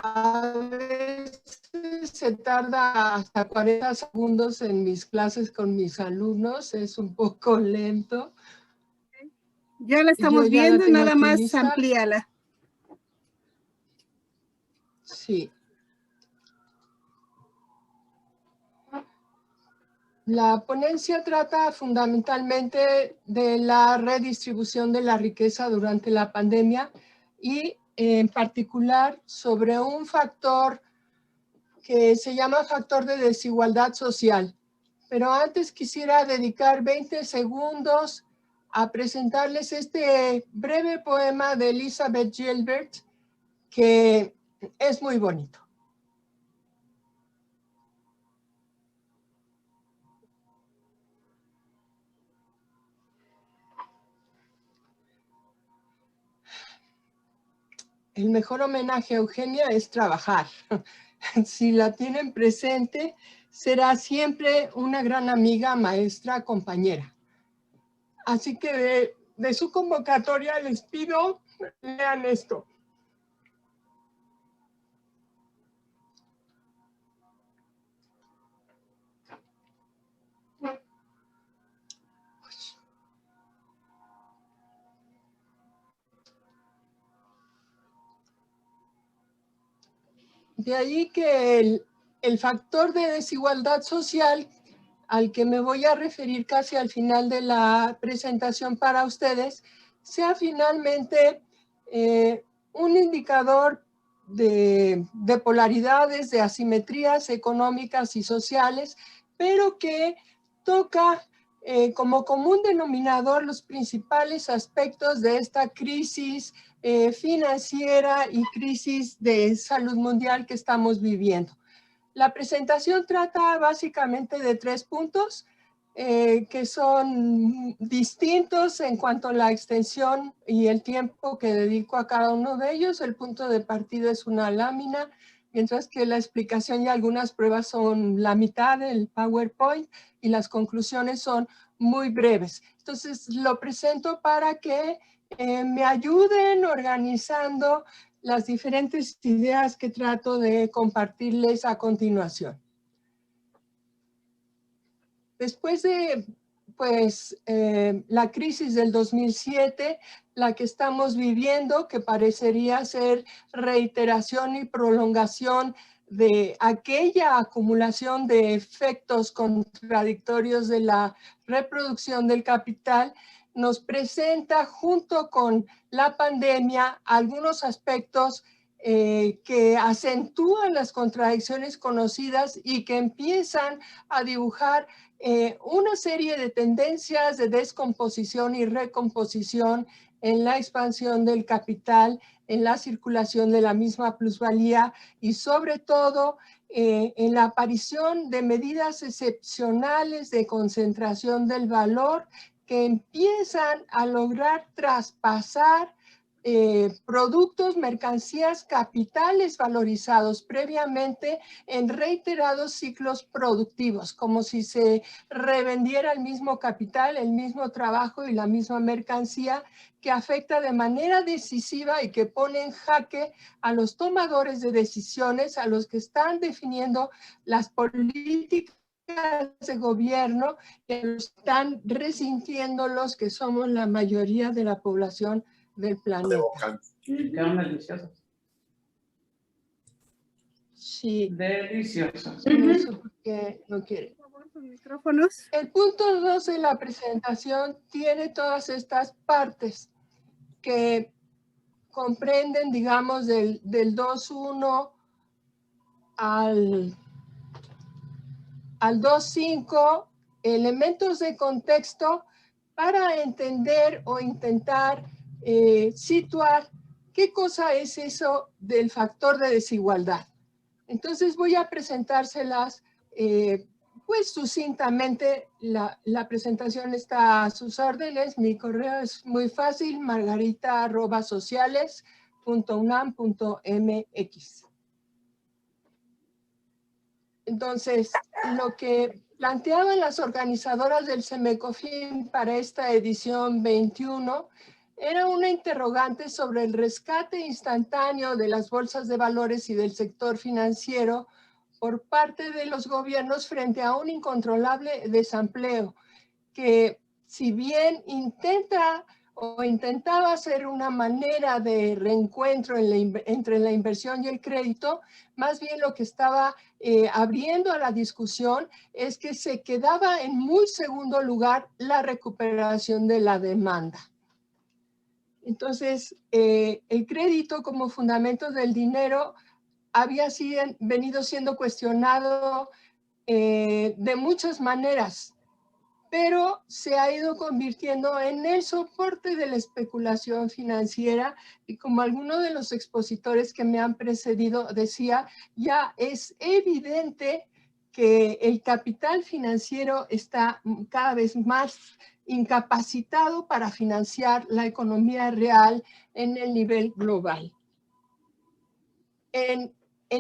E: A veces se tarda hasta 40 segundos en mis clases con mis alumnos, es un poco lento.
A: Ya la estamos viendo, nada más amplíala.
E: Sí. La ponencia trata fundamentalmente de la redistribución de la riqueza durante la pandemia y en particular sobre un factor que se llama factor de desigualdad social. Pero antes quisiera dedicar 20 segundos a presentarles este breve poema de Elizabeth Gilbert, que es muy bonito. El mejor homenaje a Eugenia es trabajar. Si la tienen presente, será siempre una gran amiga, maestra, compañera. Así que de su convocatoria les pido, lean esto. De ahí que el factor de desigualdad social al que me voy a referir casi al final de la presentación para ustedes, sea finalmente un indicador de polaridades, de asimetrías económicas y sociales, pero que toca como común denominador los principales aspectos de esta crisis financiera y crisis de salud mundial que estamos viviendo. La presentación trata básicamente de 3 puntos que son distintos en cuanto a la extensión y el tiempo que dedico a cada uno de ellos. El punto de partida es una lámina, mientras que la explicación y algunas pruebas son la mitad del PowerPoint y las conclusiones son muy breves. Entonces lo presento para que me ayuden organizando las diferentes ideas que trato de compartirles a continuación. Después de la crisis del 2007, la que estamos viviendo, que parecería ser reiteración y prolongación de aquella acumulación de efectos contradictorios de la reproducción del capital, nos presenta junto con la pandemia algunos aspectos que acentúan las contradicciones conocidas y que empiezan a dibujar una serie de tendencias de descomposición y recomposición en la expansión del capital, en la circulación de la misma plusvalía y sobre todo en la aparición de medidas excepcionales de concentración del valor que empiezan a lograr traspasar productos, mercancías, capitales valorizados previamente en reiterados ciclos productivos, como si se revendiera el mismo capital, el mismo trabajo y la misma mercancía, que afecta de manera decisiva y que pone en jaque a los tomadores de decisiones, a los que están definiendo las políticas de gobierno, que están resintiendo los que somos la mayoría de la población del planeta.
F: Quedan deliciosas.
E: Sí.
F: Deliciosas.
E: No sé por qué no quiere.
A: Por favor, con micrófonos.
E: El punto 2 de la presentación tiene todas estas partes que comprenden, digamos, del 2.1 al 2.5, elementos de contexto para entender o intentar situar qué cosa es eso del factor de desigualdad. Entonces voy a presentárselas pues sucintamente. La presentación está a sus órdenes. Mi correo es muy fácil, margarita@sociales.unam.mx. Entonces, lo que planteaban las organizadoras del Semecofin para esta edición 21 era una interrogante sobre el rescate instantáneo de las bolsas de valores y del sector financiero por parte de los gobiernos frente a un incontrolable desempleo, que si bien intentaba ser una manera de reencuentro entre la inversión y el crédito, más bien lo que estaba abriendo a la discusión es que se quedaba en muy segundo lugar la recuperación de la demanda. Entonces, el crédito como fundamento del dinero había venido siendo cuestionado de muchas maneras, pero se ha ido convirtiendo en el soporte de la especulación financiera y, como alguno de los expositores que me han precedido decía, ya es evidente que el capital financiero está cada vez más incapacitado para financiar la economía real en el nivel global. En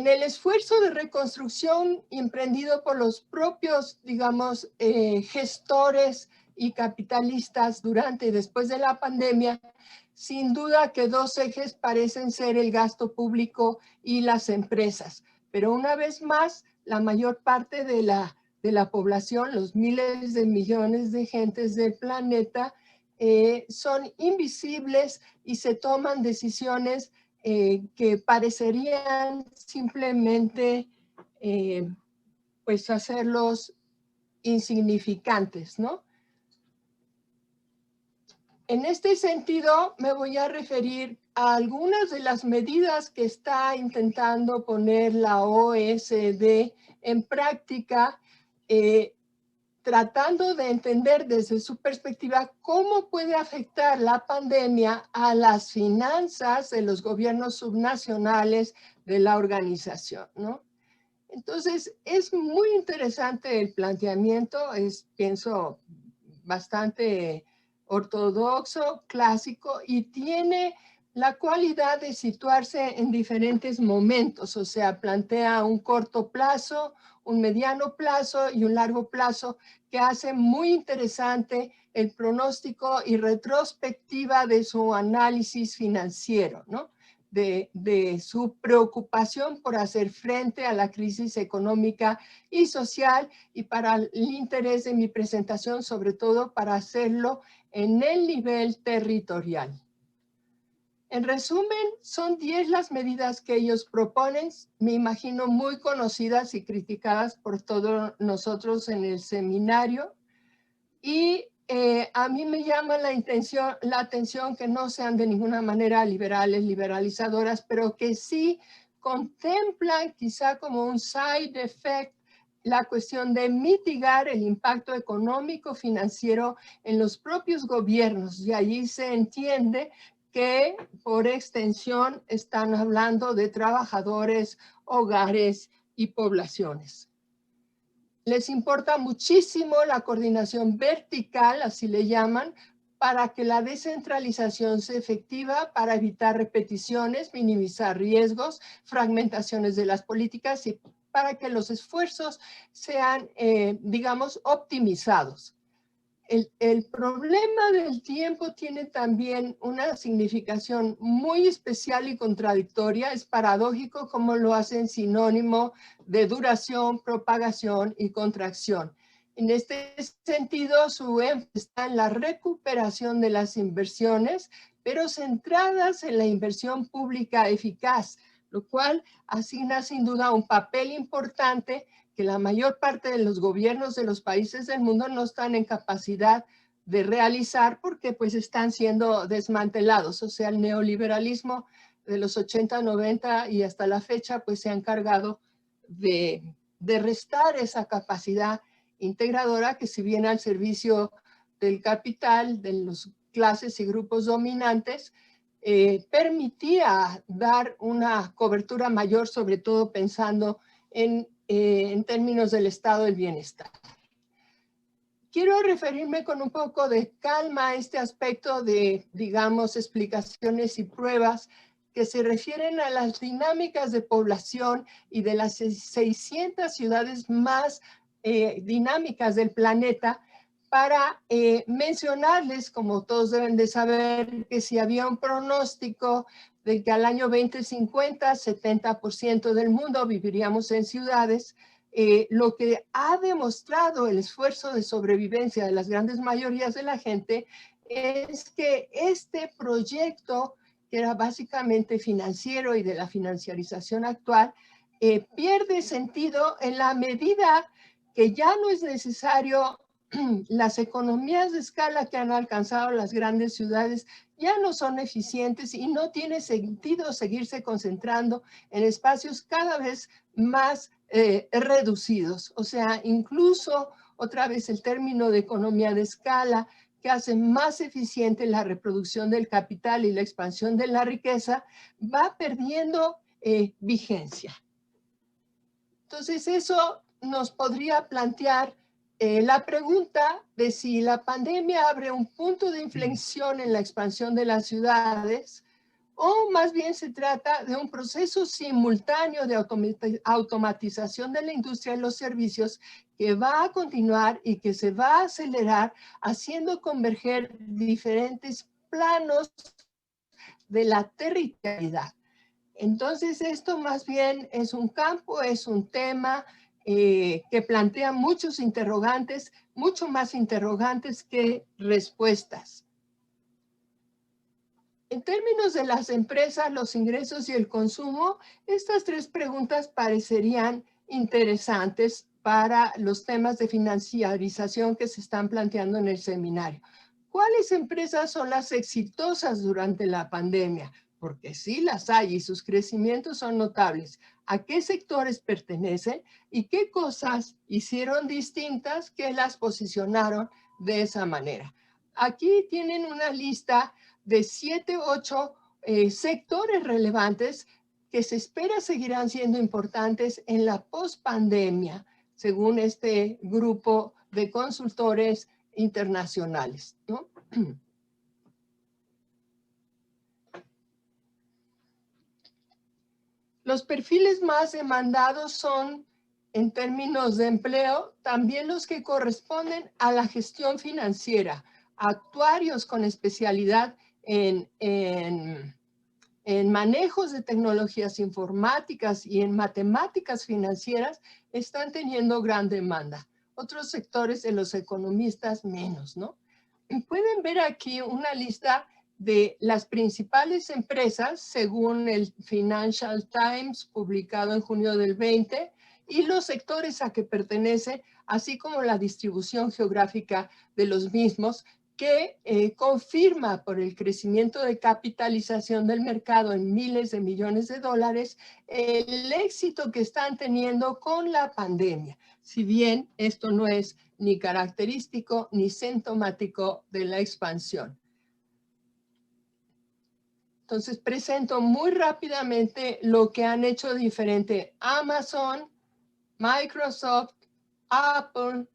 E: el esfuerzo de reconstrucción emprendido por los propios, digamos, gestores y capitalistas durante y después de la pandemia, sin duda que 2 ejes parecen ser el gasto público y las empresas. Pero una vez más, la mayor parte de la población, los miles de millones de gentes del planeta, son invisibles y se toman decisiones que parecerían simplemente pues hacerlos insignificantes, ¿no? En este sentido, me voy a referir a algunas de las medidas que está intentando poner la OECD en práctica, tratando de entender desde su perspectiva cómo puede afectar la pandemia a las finanzas de los gobiernos subnacionales de la organización, ¿no? Entonces, es muy interesante el planteamiento, pienso, bastante ortodoxo, clásico, y tiene la cualidad de situarse en diferentes momentos, o sea, plantea un corto plazo, un mediano plazo y un largo plazo, que hace muy interesante el pronóstico y retrospectiva de su análisis financiero, ¿no? De su preocupación por hacer frente a la crisis económica y social, y para el interés de mi presentación, sobre todo para hacerlo en el nivel territorial. En resumen, son 10 las medidas que ellos proponen, me imagino muy conocidas y criticadas por todos nosotros en el seminario, y a mí me llama la atención que no sean de ninguna manera liberales, liberalizadoras, pero que sí contemplan quizá como un side effect la cuestión de mitigar el impacto económico financiero en los propios gobiernos, y allí se entiende que por extensión están hablando de trabajadores, hogares y poblaciones. Les importa muchísimo la coordinación vertical, así le llaman, para que la descentralización sea efectiva, para evitar repeticiones, minimizar riesgos, fragmentaciones de las políticas y para que los esfuerzos sean, digamos, optimizados. El problema del tiempo tiene también una significación muy especial y contradictoria. Es paradójico cómo lo hacen sinónimo de duración, propagación y contracción. En este sentido, su énfasis está en la recuperación de las inversiones, pero centradas en la inversión pública eficaz, lo cual asigna sin duda un papel importante que la mayor parte de los gobiernos de los países del mundo no están en capacidad de realizar porque pues están siendo desmantelados. O sea, el neoliberalismo de los 80, 90 y hasta la fecha pues se ha encargado de restar esa capacidad integradora que, si bien al servicio del capital, de las clases y grupos dominantes, permitía dar una cobertura mayor, sobre todo pensando en términos del estado del bienestar. Quiero referirme con un poco de calma a este aspecto de, digamos, explicaciones y pruebas que se refieren a las dinámicas de población y de las 600 ciudades más dinámicas del planeta, para mencionarles, como todos deben de saber, que si había un pronóstico de que al año 2050, 70% del mundo viviríamos en ciudades, lo que ha demostrado el esfuerzo de sobrevivencia de las grandes mayorías de la gente es que este proyecto, que era básicamente financiero y de la financiarización actual, pierde sentido en la medida que ya no es necesario. Las economías de escala que han alcanzado las grandes ciudades ya no son eficientes y no tiene sentido seguirse concentrando en espacios cada vez más reducidos. O sea, incluso otra vez el término de economía de escala, que hace más eficiente la reproducción del capital y la expansión de la riqueza, va perdiendo vigencia. Entonces, eso nos podría plantear la pregunta de si la pandemia abre un punto de inflexión en la expansión de las ciudades, o más bien se trata de un proceso simultáneo de automatización de la industria y los servicios que va a continuar y que se va a acelerar, haciendo converger diferentes planos de la territorialidad. Entonces, esto más bien es un campo, es un tema que plantea muchos interrogantes, mucho más interrogantes que respuestas. En términos de las empresas, los ingresos y el consumo, estas tres preguntas parecerían interesantes para los temas de financiarización que se están planteando en el seminario. ¿Cuáles empresas son las exitosas durante la pandemia? Porque sí las hay y sus crecimientos son notables. ¿A qué sectores pertenecen y qué cosas hicieron distintas que las posicionaron de esa manera? Aquí tienen una lista de 7, 8 sectores relevantes que se espera seguirán siendo importantes en la pospandemia, según este grupo de consultores internacionales, ¿no? Los perfiles más demandados son, en términos de empleo, también los que corresponden a la gestión financiera, actuarios con especialidad en manejos de tecnologías informáticas y en matemáticas financieras están teniendo gran demanda. Otros sectores de los economistas menos, ¿no? Pueden ver aquí una lista de las principales empresas según el Financial Times publicado en junio del 20 y los sectores a que pertenece, así como la distribución geográfica de los mismos, que confirma por el crecimiento de capitalización del mercado en miles de millones de dólares el éxito que están teniendo con la pandemia. Si bien esto no es ni característico ni sintomático de la expansión. Entonces presento muy rápidamente lo que han hecho diferente Amazon, Microsoft, Apple,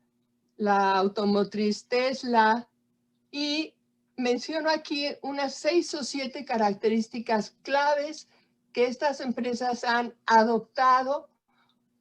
E: la automotriz Tesla, y menciono aquí unas 6 o 7 características claves que estas empresas han adoptado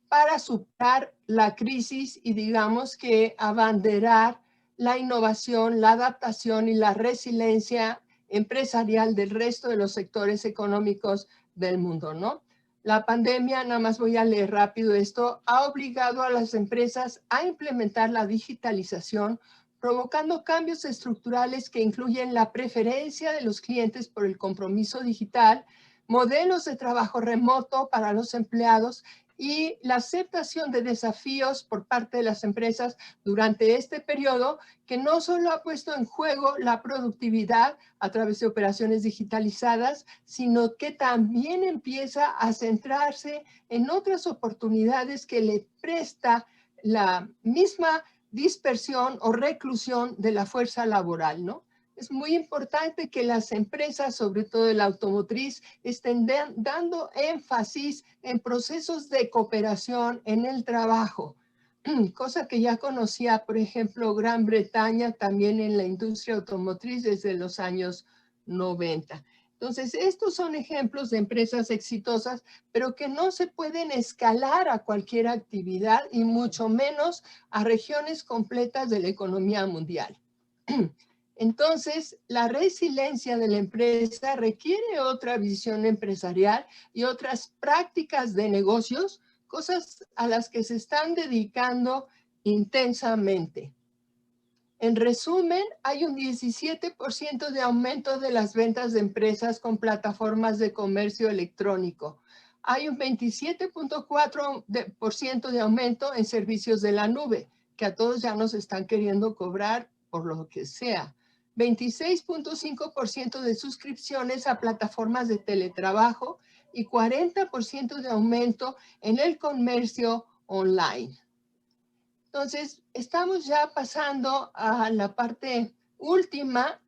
E: para superar la crisis y digamos que abanderar la innovación, la adaptación y la resiliencia empresarial del resto de los sectores económicos del mundo, ¿no? La pandemia, nada más voy a leer rápido esto, ha obligado a las empresas a implementar la digitalización, provocando cambios estructurales que incluyen la preferencia de los clientes por el compromiso digital, modelos de trabajo remoto para los empleados y la aceptación de desafíos por parte de las empresas durante este periodo que no solo ha puesto en juego la productividad a través de operaciones digitalizadas, sino que también empieza a centrarse en otras oportunidades que le presta la misma dispersión o reclusión de la fuerza laboral, ¿no? Es muy importante que las empresas, sobre todo la automotriz, estén dando énfasis en procesos de cooperación en el trabajo, cosa que ya conocía, por ejemplo, Gran Bretaña también en la industria automotriz desde los años 90. Entonces, estos son ejemplos de empresas exitosas, pero que no se pueden escalar a cualquier actividad y mucho menos a regiones completas de la economía mundial. Entonces, la resiliencia de la empresa requiere otra visión empresarial y otras prácticas de negocios, cosas a las que se están dedicando intensamente. En resumen, hay un 17% de aumento de las ventas de empresas con plataformas de comercio electrónico. Hay un 27.4% de aumento en servicios de la nube, que a todos ya nos están queriendo cobrar por lo que sea. 26.5% de suscripciones a plataformas de teletrabajo y 40% de aumento en el comercio online. Entonces, estamos ya pasando a la parte última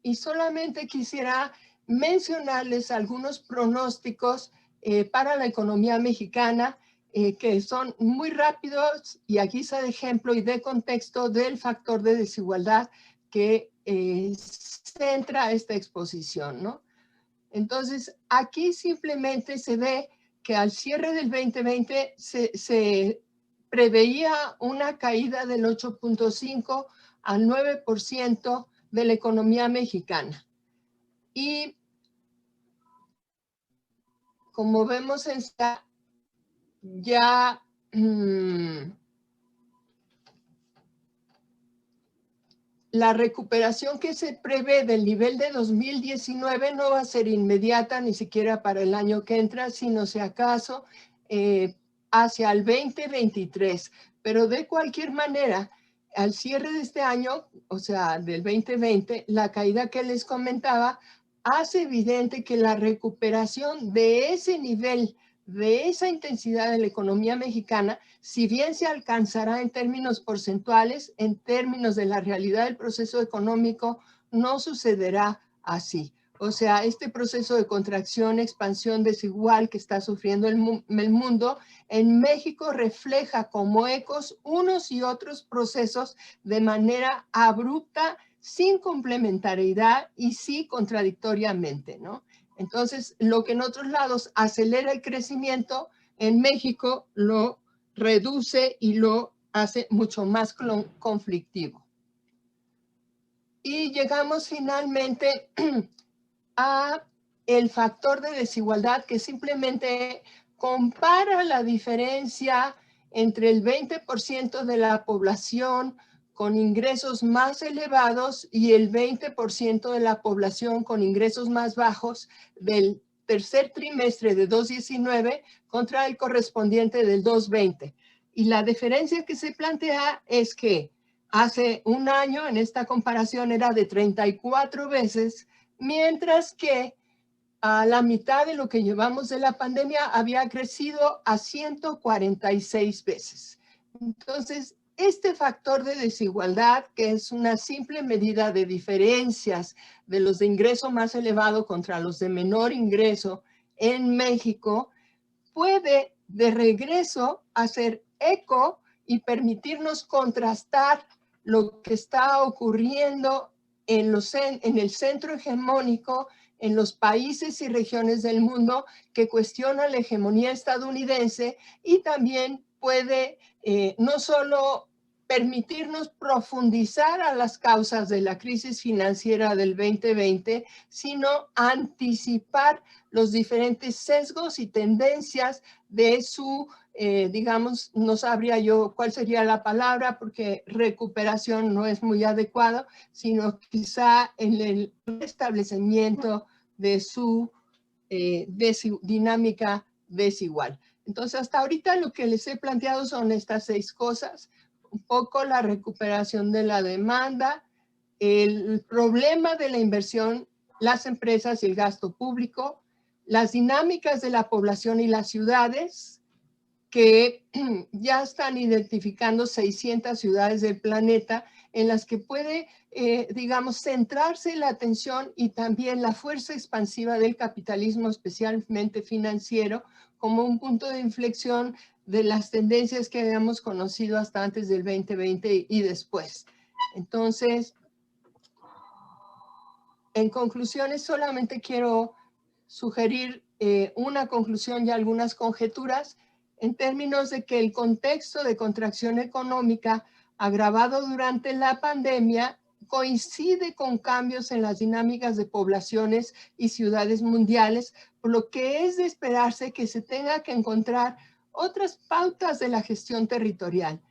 E: y solamente quisiera mencionarles algunos pronósticos para la economía mexicana que son muy rápidos y aquí está de ejemplo y de contexto del factor de desigualdad que centra esta exposición, ¿no? Entonces, aquí simplemente se ve que al cierre del 2020 se preveía una caída del 8.5 al 9% de la economía mexicana. Y como vemos en esta, ya la recuperación que se prevé del nivel de 2019 no va a ser inmediata, ni siquiera para el año que entra, sino si acaso hacia el 2023. Pero de cualquier manera, al cierre de este año, o sea, del 2020, la caída que les comentaba hace evidente que la recuperación de ese nivel, de esa intensidad de la economía mexicana, si bien se alcanzará en términos porcentuales, en términos de la realidad del proceso económico, no sucederá así. O sea, este proceso de contracción, expansión desigual que está sufriendo el mundo, en México refleja como ecos unos y otros procesos de manera abrupta, sin complementariedad y sí contradictoriamente, ¿no? Entonces, lo que en otros lados acelera el crecimiento, en México lo reduce y lo hace mucho más conflictivo. Y llegamos finalmente a el factor de desigualdad, que simplemente compara la diferencia entre el 20% de la población con ingresos más elevados y el 20% de la población con ingresos más bajos del tercer trimestre de 2019 contra el correspondiente del 2020. Y la diferencia que se plantea es que hace un año en esta comparación era de 34 veces, mientras que a la mitad de lo que llevamos de la pandemia había crecido a 146 veces. Entonces, este factor de desigualdad, que es una simple medida de diferencias de los de ingreso más elevado contra los de menor ingreso en México, puede de regreso hacer eco y permitirnos contrastar lo que está ocurriendo en el centro hegemónico, en los países y regiones del mundo que cuestionan la hegemonía estadounidense, y también puede no solo permitirnos profundizar a las causas de la crisis financiera del 2020, sino anticipar los diferentes sesgos y tendencias de su, digamos, no sabría yo cuál sería la palabra porque recuperación no es muy adecuado, sino quizá en el restablecimiento de su dinámica desigual. Entonces, hasta ahorita lo que les he planteado son estas 6 cosas. Un poco la recuperación de la demanda, el problema de la inversión, las empresas y el gasto público, las dinámicas de la población y las ciudades, que ya están identificando 600 ciudades del planeta en las que puede, digamos, centrarse la atención y también la fuerza expansiva del capitalismo, especialmente financiero, como un punto de inflexión de las tendencias que habíamos conocido hasta antes del 2020 y después. Entonces, en conclusiones, solamente quiero sugerir una conclusión y algunas conjeturas en términos de que el contexto de contracción económica agravado durante la pandemia coincide con cambios en las dinámicas de poblaciones y ciudades mundiales, por lo que es de esperarse que se tenga que encontrar otras pautas de la gestión territorial.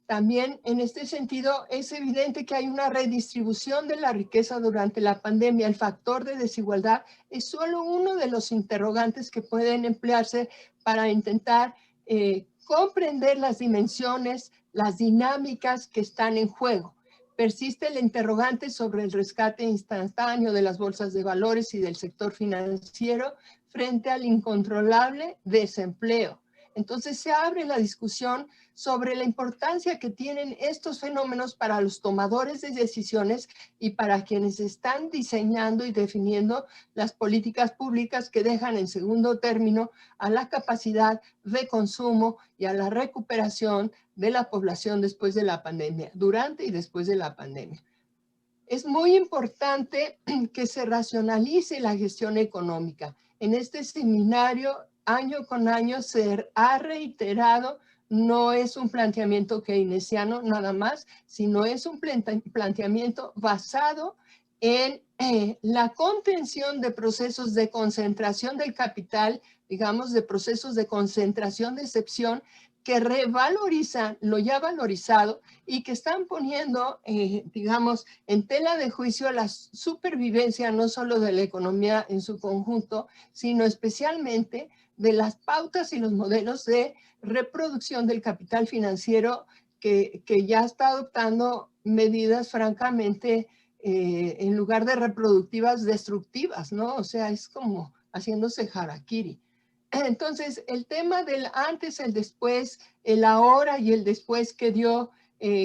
E: También en este sentido es evidente que hay una redistribución de la riqueza durante la pandemia. El factor de desigualdad es solo uno de los interrogantes que pueden emplearse para intentar comprender las dimensiones, las dinámicas que están en juego. Persiste el interrogante sobre el rescate instantáneo de las bolsas de valores y del sector financiero frente al incontrolable desempleo. Entonces se abre la discusión sobre la importancia que tienen estos fenómenos para los tomadores de decisiones y para quienes están diseñando y definiendo las políticas públicas que dejan en segundo término a la capacidad de consumo y a la recuperación de la población después de la pandemia, durante y después de la pandemia. Es muy importante que se racionalice la gestión económica. En este seminario, año con año, se ha reiterado, no es un planteamiento keynesiano nada más, sino es un planteamiento basado en la contención de procesos de concentración del capital, digamos, de procesos de concentración de excepción que revalorizan lo ya valorizado y que están poniendo, digamos, en tela de juicio la supervivencia no solo de la economía en su conjunto, sino especialmente de las pautas y los modelos de reproducción del capital financiero que ya está adoptando medidas francamente, en lugar de reproductivas, destructivas, ¿no? O sea, es como haciéndose harakiri. Entonces, el tema del antes, el después, el ahora y el después que dio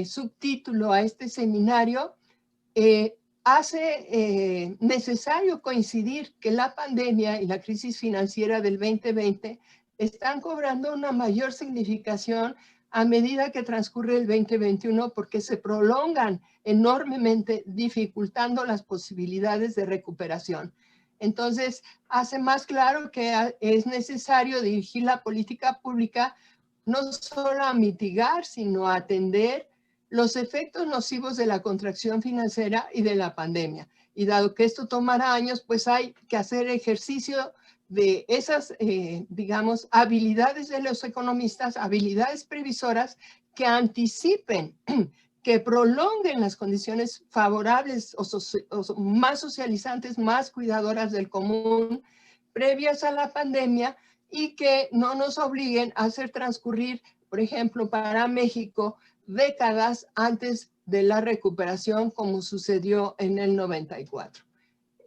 E: subtítulo a este seminario, hace necesario coincidir que la pandemia y la crisis financiera del 2020 están cobrando una mayor significación a medida que transcurre el 2021 porque se prolongan enormemente, dificultando las posibilidades de recuperación. Entonces, hace más claro que es necesario dirigir la política pública no solo a mitigar, sino a atender los efectos nocivos de la contracción financiera y de la pandemia. Y dado que esto tomará años, pues hay que hacer ejercicio de esas, digamos, habilidades de los economistas, habilidades previsoras que anticipen, que prolonguen las condiciones favorables o más socializantes, más cuidadoras del común previas a la pandemia y que no nos obliguen a hacer transcurrir, por ejemplo, para México, décadas antes de la recuperación como sucedió en el 94.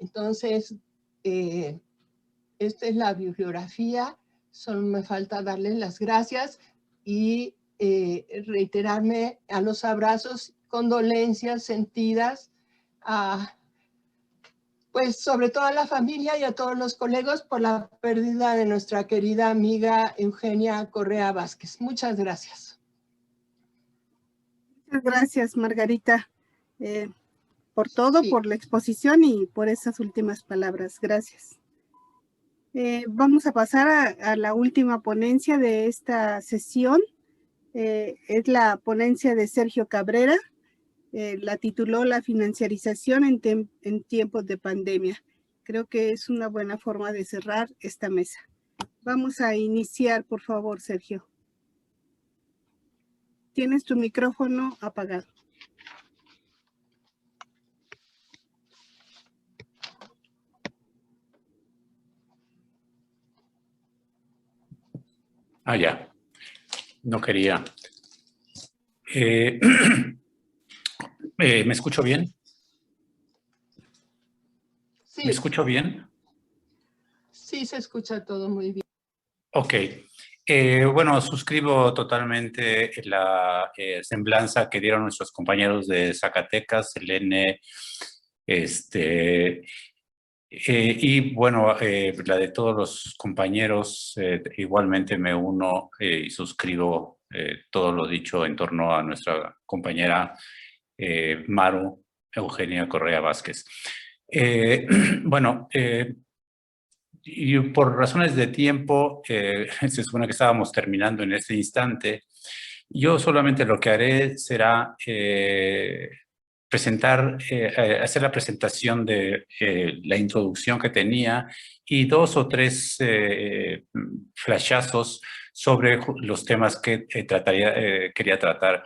E: Entonces, esta es la bibliografía, solo me falta darles las gracias y reiterarme a los abrazos, condolencias sentidas a, pues sobre todo a la familia y a todos los colegas por la pérdida de nuestra querida amiga Eugenia Correa Vázquez. Muchas gracias.
A: Muchas gracias, Margarita, por todo, sí, por la exposición y por esas últimas palabras. Gracias. Vamos a pasar a la última ponencia de esta sesión. Es la ponencia de Sergio Cabrera. La tituló La financiarización en tiempos de pandemia. Creo que es una buena forma de cerrar esta mesa. Vamos a iniciar, por favor, Sergio. Tienes tu micrófono apagado.
G: Ah, ya. No quería. ¿Me escucho bien?
E: Sí.
G: ¿Me escucho bien?
E: Sí, se escucha todo muy bien.
G: Ok. Bueno, suscribo totalmente la semblanza que dieron nuestros compañeros de Zacatecas, Selene, y bueno, la de todos los compañeros, igualmente me uno y suscribo todo lo dicho en torno a nuestra compañera Maru Eugenia Correa Vázquez. Bueno, y por razones de tiempo, se supone que estábamos terminando en este instante. Yo solamente lo que haré será hacer la presentación de la introducción que tenía y 2 o 3 flashazos sobre los temas que quería tratar.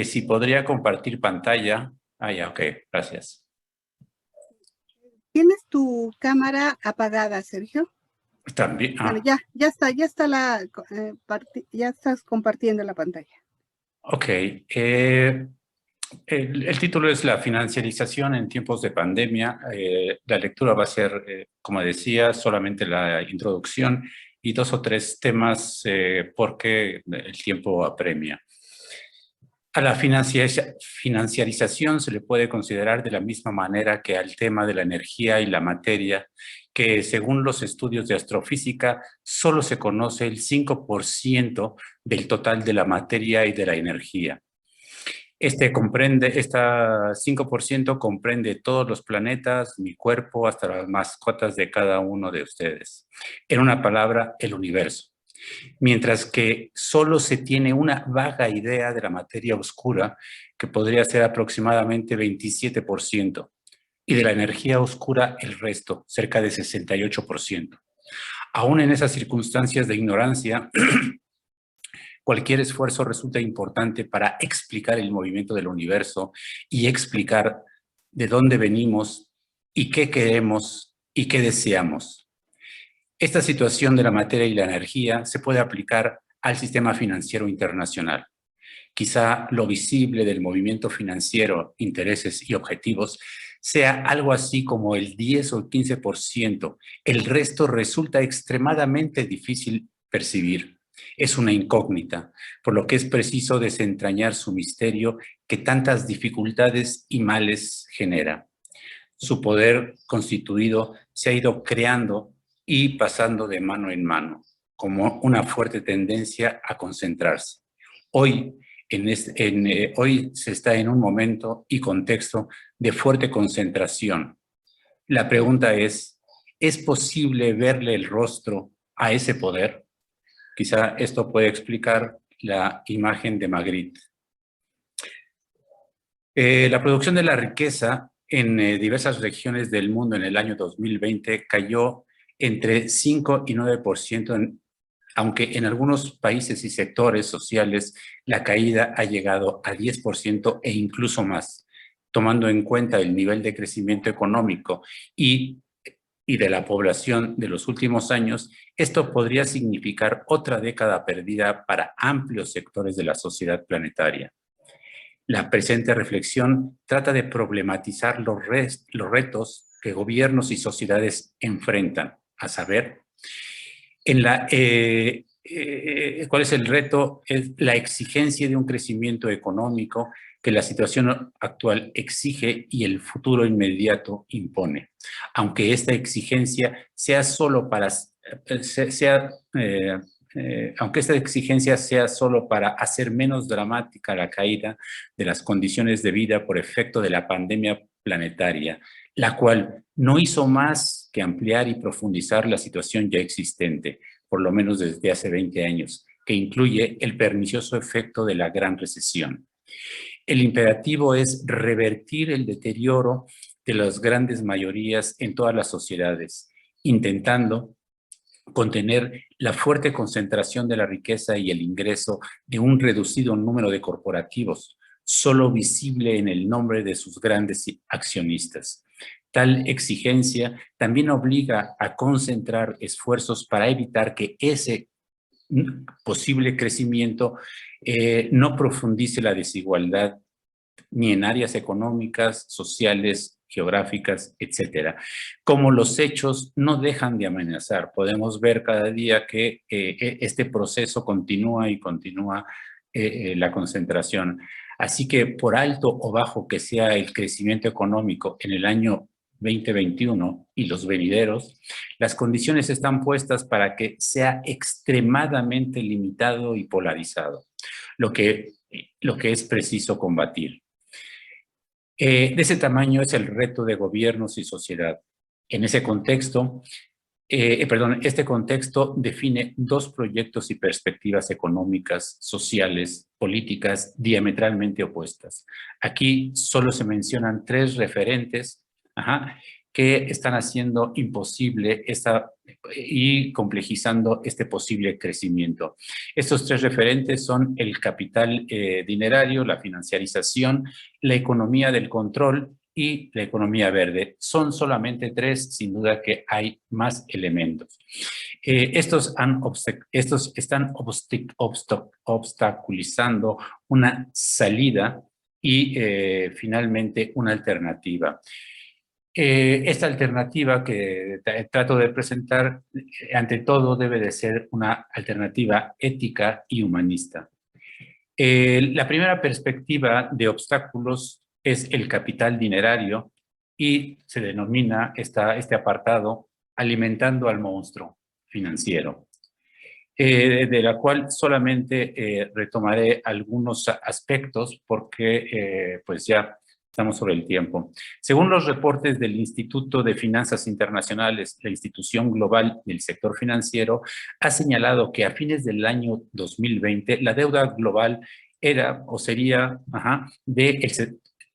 G: Si podría compartir pantalla. Ah, ya, ok, gracias.
A: ¿Tienes tu cámara apagada, Sergio?
G: También.
A: Bueno, ya está ya estás compartiendo la pantalla.
G: Ok. El título es La financiarización en tiempos de pandemia. La lectura va a ser, como decía, solamente la introducción y 2 o 3 temas porque el tiempo apremia. A la financiarización se le puede considerar de la misma manera que al tema de la energía y la materia, que según los estudios de astrofísica solo se conoce el 5% del total de la materia y de la energía. Este 5% comprende todos los planetas, mi cuerpo, hasta las mascotas de cada uno de ustedes. En una palabra, el universo. Mientras que solo se tiene una vaga idea de la materia oscura, que podría ser aproximadamente 27%, y de la energía oscura el resto, cerca de 68%. Aún en esas circunstancias de ignorancia, Cualquier esfuerzo resulta importante para explicar el movimiento del universo y explicar de dónde venimos y qué queremos y qué deseamos. Esta situación de la materia y la energía se puede aplicar al sistema financiero internacional. Quizá lo visible del movimiento financiero, intereses y objetivos sea algo así como el 10 o el 15%. El resto resulta extremadamente difícil percibir. Es una incógnita, por lo que es preciso desentrañar su misterio que tantas dificultades y males genera. Su poder constituido se ha ido creando y pasando de mano en mano, como una fuerte tendencia a concentrarse. Hoy se está en un momento y contexto de fuerte concentración. La pregunta ¿es posible verle el rostro a ese poder? Quizá esto puede explicar la imagen de Magritte. La producción de la riqueza en diversas regiones del mundo en el año 2020 cayó entre 5 y 9%, aunque en algunos países y sectores sociales la caída ha llegado a 10% e incluso más, tomando en cuenta el nivel de crecimiento económico y de la población de los últimos años. Esto podría significar otra década perdida para amplios sectores de la sociedad planetaria. La presente reflexión trata de problematizar los retos que gobiernos y sociedades enfrentan, a saber, ¿cuál es el reto? Es la exigencia de un crecimiento económico que la situación actual exige y el futuro inmediato impone. Aunque esta exigencia sea solo para hacer menos dramática la caída de las condiciones de vida por efecto de la pandemia planetaria, la cual no hizo más que ampliar y profundizar la situación ya existente, por lo menos desde hace 20 años, que incluye el pernicioso efecto de la Gran Recesión. El imperativo es revertir el deterioro de las grandes mayorías en todas las sociedades, intentando contener la fuerte concentración de la riqueza y el ingreso de un reducido número de corporativos, solo visible en el nombre de sus grandes accionistas. Tal exigencia también obliga a concentrar esfuerzos para evitar que ese posible crecimiento no profundice la desigualdad ni en áreas económicas, sociales, geográficas, etcétera. Como los hechos no dejan de amenazar, podemos ver cada día que este proceso continúa y continúa la concentración. Así que por alto o bajo que sea el crecimiento económico en el año 2021 y los venideros, las condiciones están puestas para que sea extremadamente limitado y polarizado, lo que es preciso combatir. De ese tamaño es el reto de gobiernos y sociedad. En ese contexto, este contexto define dos proyectos y perspectivas económicas, sociales, políticas diametralmente opuestas. Aquí solo se mencionan tres referentes que están haciendo imposible y complejizando este posible crecimiento. Estos tres referentes son el capital dinerario, la financiarización, la economía del control y la economía verde. Son solamente tres, sin duda que hay más elementos. Estos están obstaculizando una salida y finalmente una alternativa. Esta alternativa que trato de presentar, ante todo, debe de ser una alternativa ética y humanista. La primera perspectiva de obstáculos es el capital dinerario y se denomina este apartado alimentando al monstruo financiero, de la cual solamente retomaré algunos aspectos porque pues ya estamos sobre el tiempo. Según los reportes del Instituto de Finanzas Internacionales, la institución global del sector financiero ha señalado que a fines del año 2020 la deuda global era o sería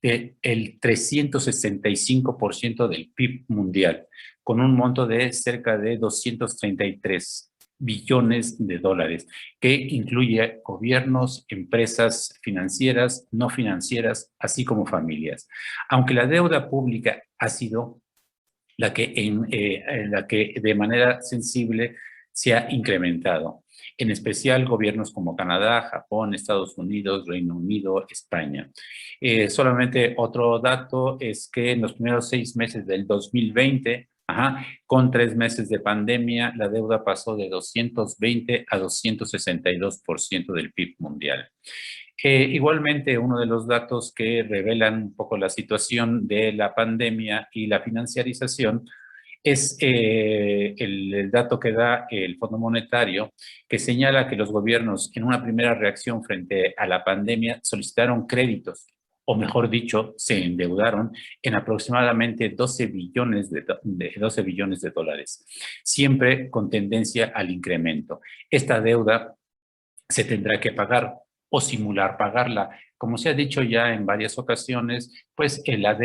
G: el 365% del PIB mundial, con un monto de cerca de 233 billones de dólares, que incluye gobiernos, empresas financieras, no financieras, así como familias. Aunque la deuda pública ha sido la que de manera sensible se ha incrementado, en especial gobiernos como Canadá, Japón, Estados Unidos, Reino Unido, España. Solamente otro dato es que en los primeros 6 meses del 2020, con 3 meses de pandemia, la deuda pasó de 220 a 262% del PIB mundial. Igualmente, uno de los datos que revelan un poco la situación de la pandemia y la financiarización es el dato que da el Fondo Monetario, que señala que los gobiernos, en una primera reacción frente a la pandemia, solicitaron créditos, o mejor dicho, se endeudaron en aproximadamente 12 billones de dólares, siempre con tendencia al incremento. Esta deuda se tendrá que pagar o simular pagarla. Como se ha dicho ya en varias ocasiones, pues las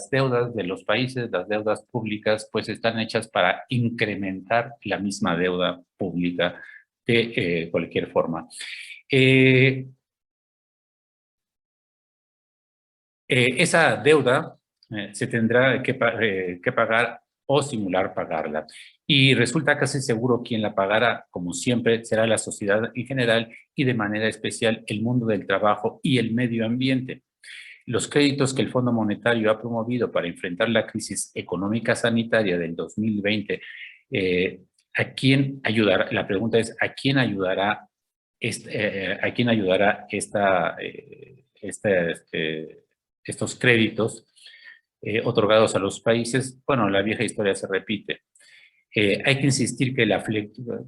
G: deudas de los países, las deudas públicas, pues están hechas para incrementar la misma deuda pública de cualquier forma. Esa deuda se tendrá que pagar o simular pagarla. Y resulta casi seguro quien la pagará, como siempre, será la sociedad en general y de manera especial el mundo del trabajo y el medio ambiente. Los créditos que el Fondo Monetario ha promovido para enfrentar la crisis económica sanitaria del 2020, ¿a quién ayudará? La pregunta es, ¿a quién ayudará estos créditos otorgados a los países? Bueno, la vieja historia se repite. Hay que insistir que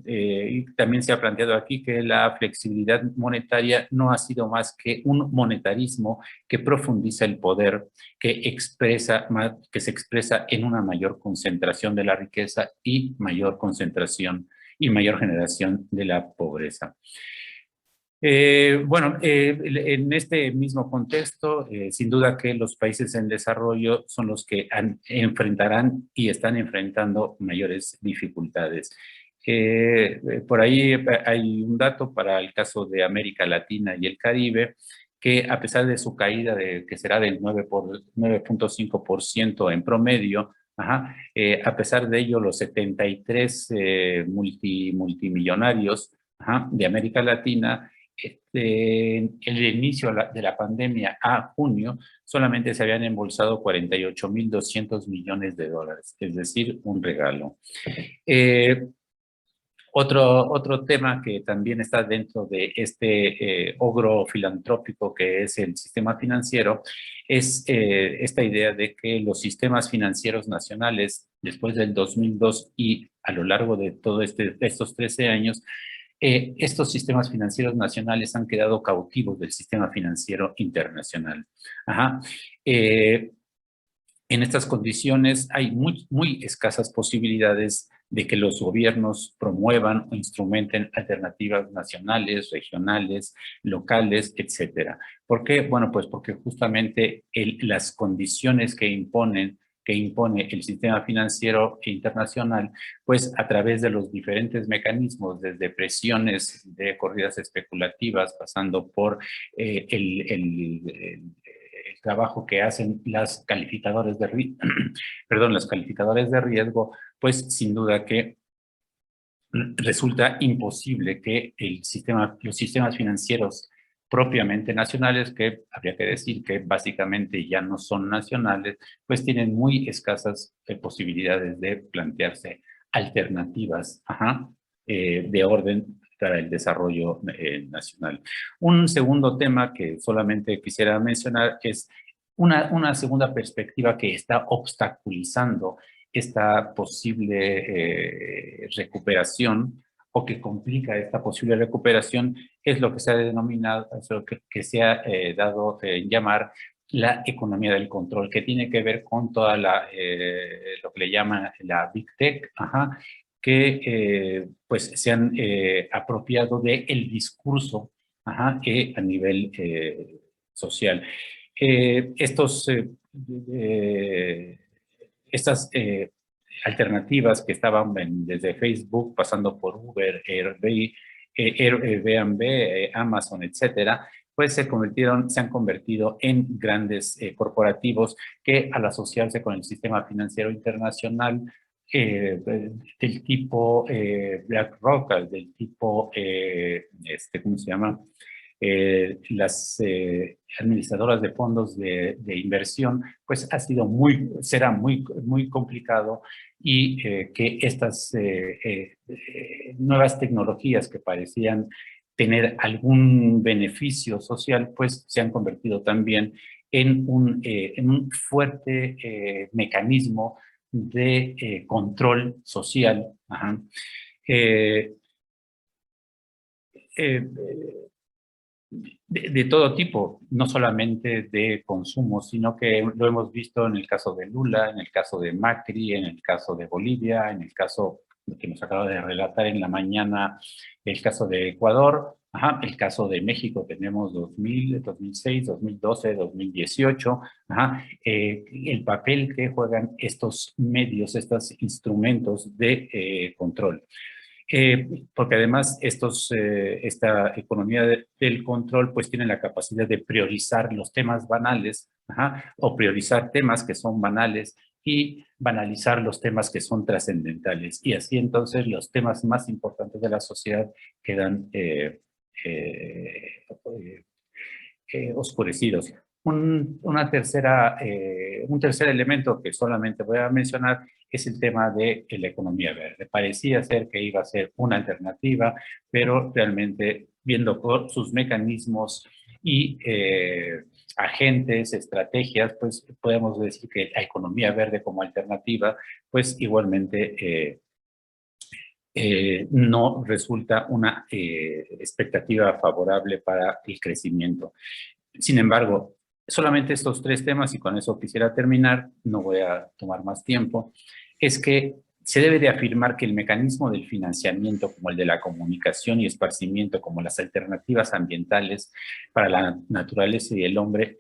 G: y también se ha planteado aquí que la flexibilidad monetaria no ha sido más que un monetarismo que profundiza el poder, que se expresa en una mayor concentración de la riqueza y mayor concentración y mayor generación de la pobreza. En este mismo contexto, sin duda que los países en desarrollo son los que enfrentarán y están enfrentando mayores dificultades. Por ahí hay un dato para el caso de América Latina y el Caribe, que a pesar de su caída, que será del 9.5% en promedio, a pesar de ello, los 73 multimillonarios de América Latina, el inicio de la pandemia a junio, solamente se habían embolsado 48.200 millones de dólares, es decir, un regalo. Otro tema que también está dentro de este ogro filantrópico que es el sistema financiero es esta idea de que los sistemas financieros nacionales, después del 2002 y a lo largo de todos estos 13 años, estos sistemas financieros nacionales han quedado cautivos del sistema financiero internacional. En estas condiciones hay muy escasas posibilidades de que los gobiernos promuevan o instrumenten alternativas nacionales, regionales, locales, etcétera. ¿Por qué? Bueno, pues porque justamente las condiciones que impone el sistema financiero internacional, pues a través de los diferentes mecanismos, desde presiones de corridas especulativas, pasando por el trabajo que hacen las calificadores de riesgo, pues sin duda que resulta imposible que los sistemas financieros propiamente nacionales, que habría que decir que básicamente ya no son nacionales, pues tienen muy escasas posibilidades de plantearse alternativas de orden para el desarrollo nacional. Un segundo tema que solamente quisiera mencionar es una segunda perspectiva que está obstaculizando esta posible recuperación o que complica esta posible recuperación es lo que se ha denominado, que se ha dado en llamar la economía del control, que tiene que ver con toda lo que le llaman la Big Tech, que pues se han apropiado del discurso a nivel social. Estas alternativas que estaban desde Facebook, pasando por Uber, Airbnb, Amazon, etcétera, pues se han convertido en grandes corporativos que al asociarse con el sistema financiero internacional del tipo BlackRock, del tipo, ¿cómo se llama? Las administradoras de fondos de inversión, pues será muy complicado y que estas nuevas tecnologías que parecían tener algún beneficio social, pues se han convertido también en un fuerte mecanismo de control social. Ajá. De todo tipo, no solamente de consumo, sino que lo hemos visto en el caso de Lula, en el caso de Macri, en el caso de Bolivia, en el caso que nos acaba de relatar en la mañana, el caso de Ecuador, el caso de México, tenemos 2000, 2006, 2012, 2018, el papel que juegan estos medios, estos instrumentos de control. Porque además esta economía del control pues tiene la capacidad de priorizar los temas banales, o priorizar temas que son banales y banalizar los temas que son trascendentales. Y así entonces los temas más importantes de la sociedad quedan oscurecidos. Un tercer elemento que solamente voy a mencionar es el tema de la economía verde. Parecía ser que iba a ser una alternativa, pero realmente viendo por sus mecanismos y agentes, estrategias, pues podemos decir que la economía verde como alternativa, pues igualmente no resulta una expectativa favorable para el crecimiento. Sin embargo, solamente estos tres temas, y con eso quisiera terminar, no voy a tomar más tiempo, es que se debe de afirmar que el mecanismo del financiamiento, como el de la comunicación y esparcimiento, como las alternativas ambientales para la naturaleza y el hombre,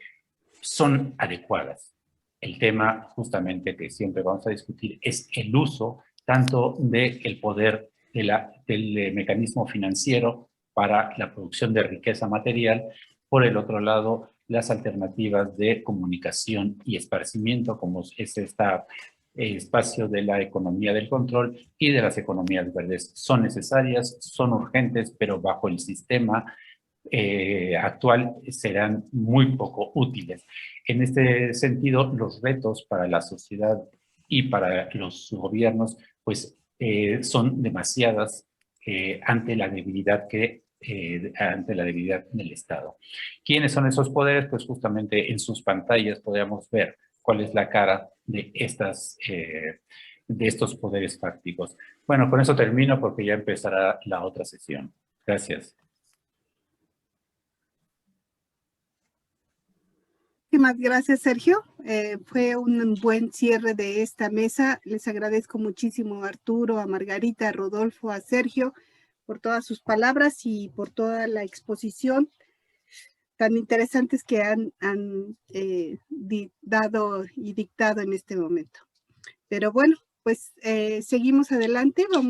G: son adecuadas. El tema justamente que siempre vamos a discutir es el uso tanto del poder del mecanismo financiero para la producción de riqueza material, por el otro lado, las alternativas de comunicación y esparcimiento, como es este espacio de la economía del control y de las economías verdes. Son necesarias, son urgentes, pero bajo el sistema actual serán muy poco útiles. En este sentido, los retos para la sociedad y para los gobiernos, pues son demasiadas ante la debilidad del Estado. ¿Quiénes son esos poderes? Pues justamente en sus pantallas podemos ver cuál es la cara de estos poderes fácticos. Bueno, con eso termino porque ya empezará la otra sesión. Gracias.
A: Muchísimas gracias, Sergio. Fue un buen cierre de esta mesa. Les agradezco muchísimo a Arturo, a Margarita, a Rodolfo, a Sergio, por todas sus palabras y por toda la exposición tan interesantes que han dado y dictado en este momento. Pero bueno, pues seguimos adelante. Vamos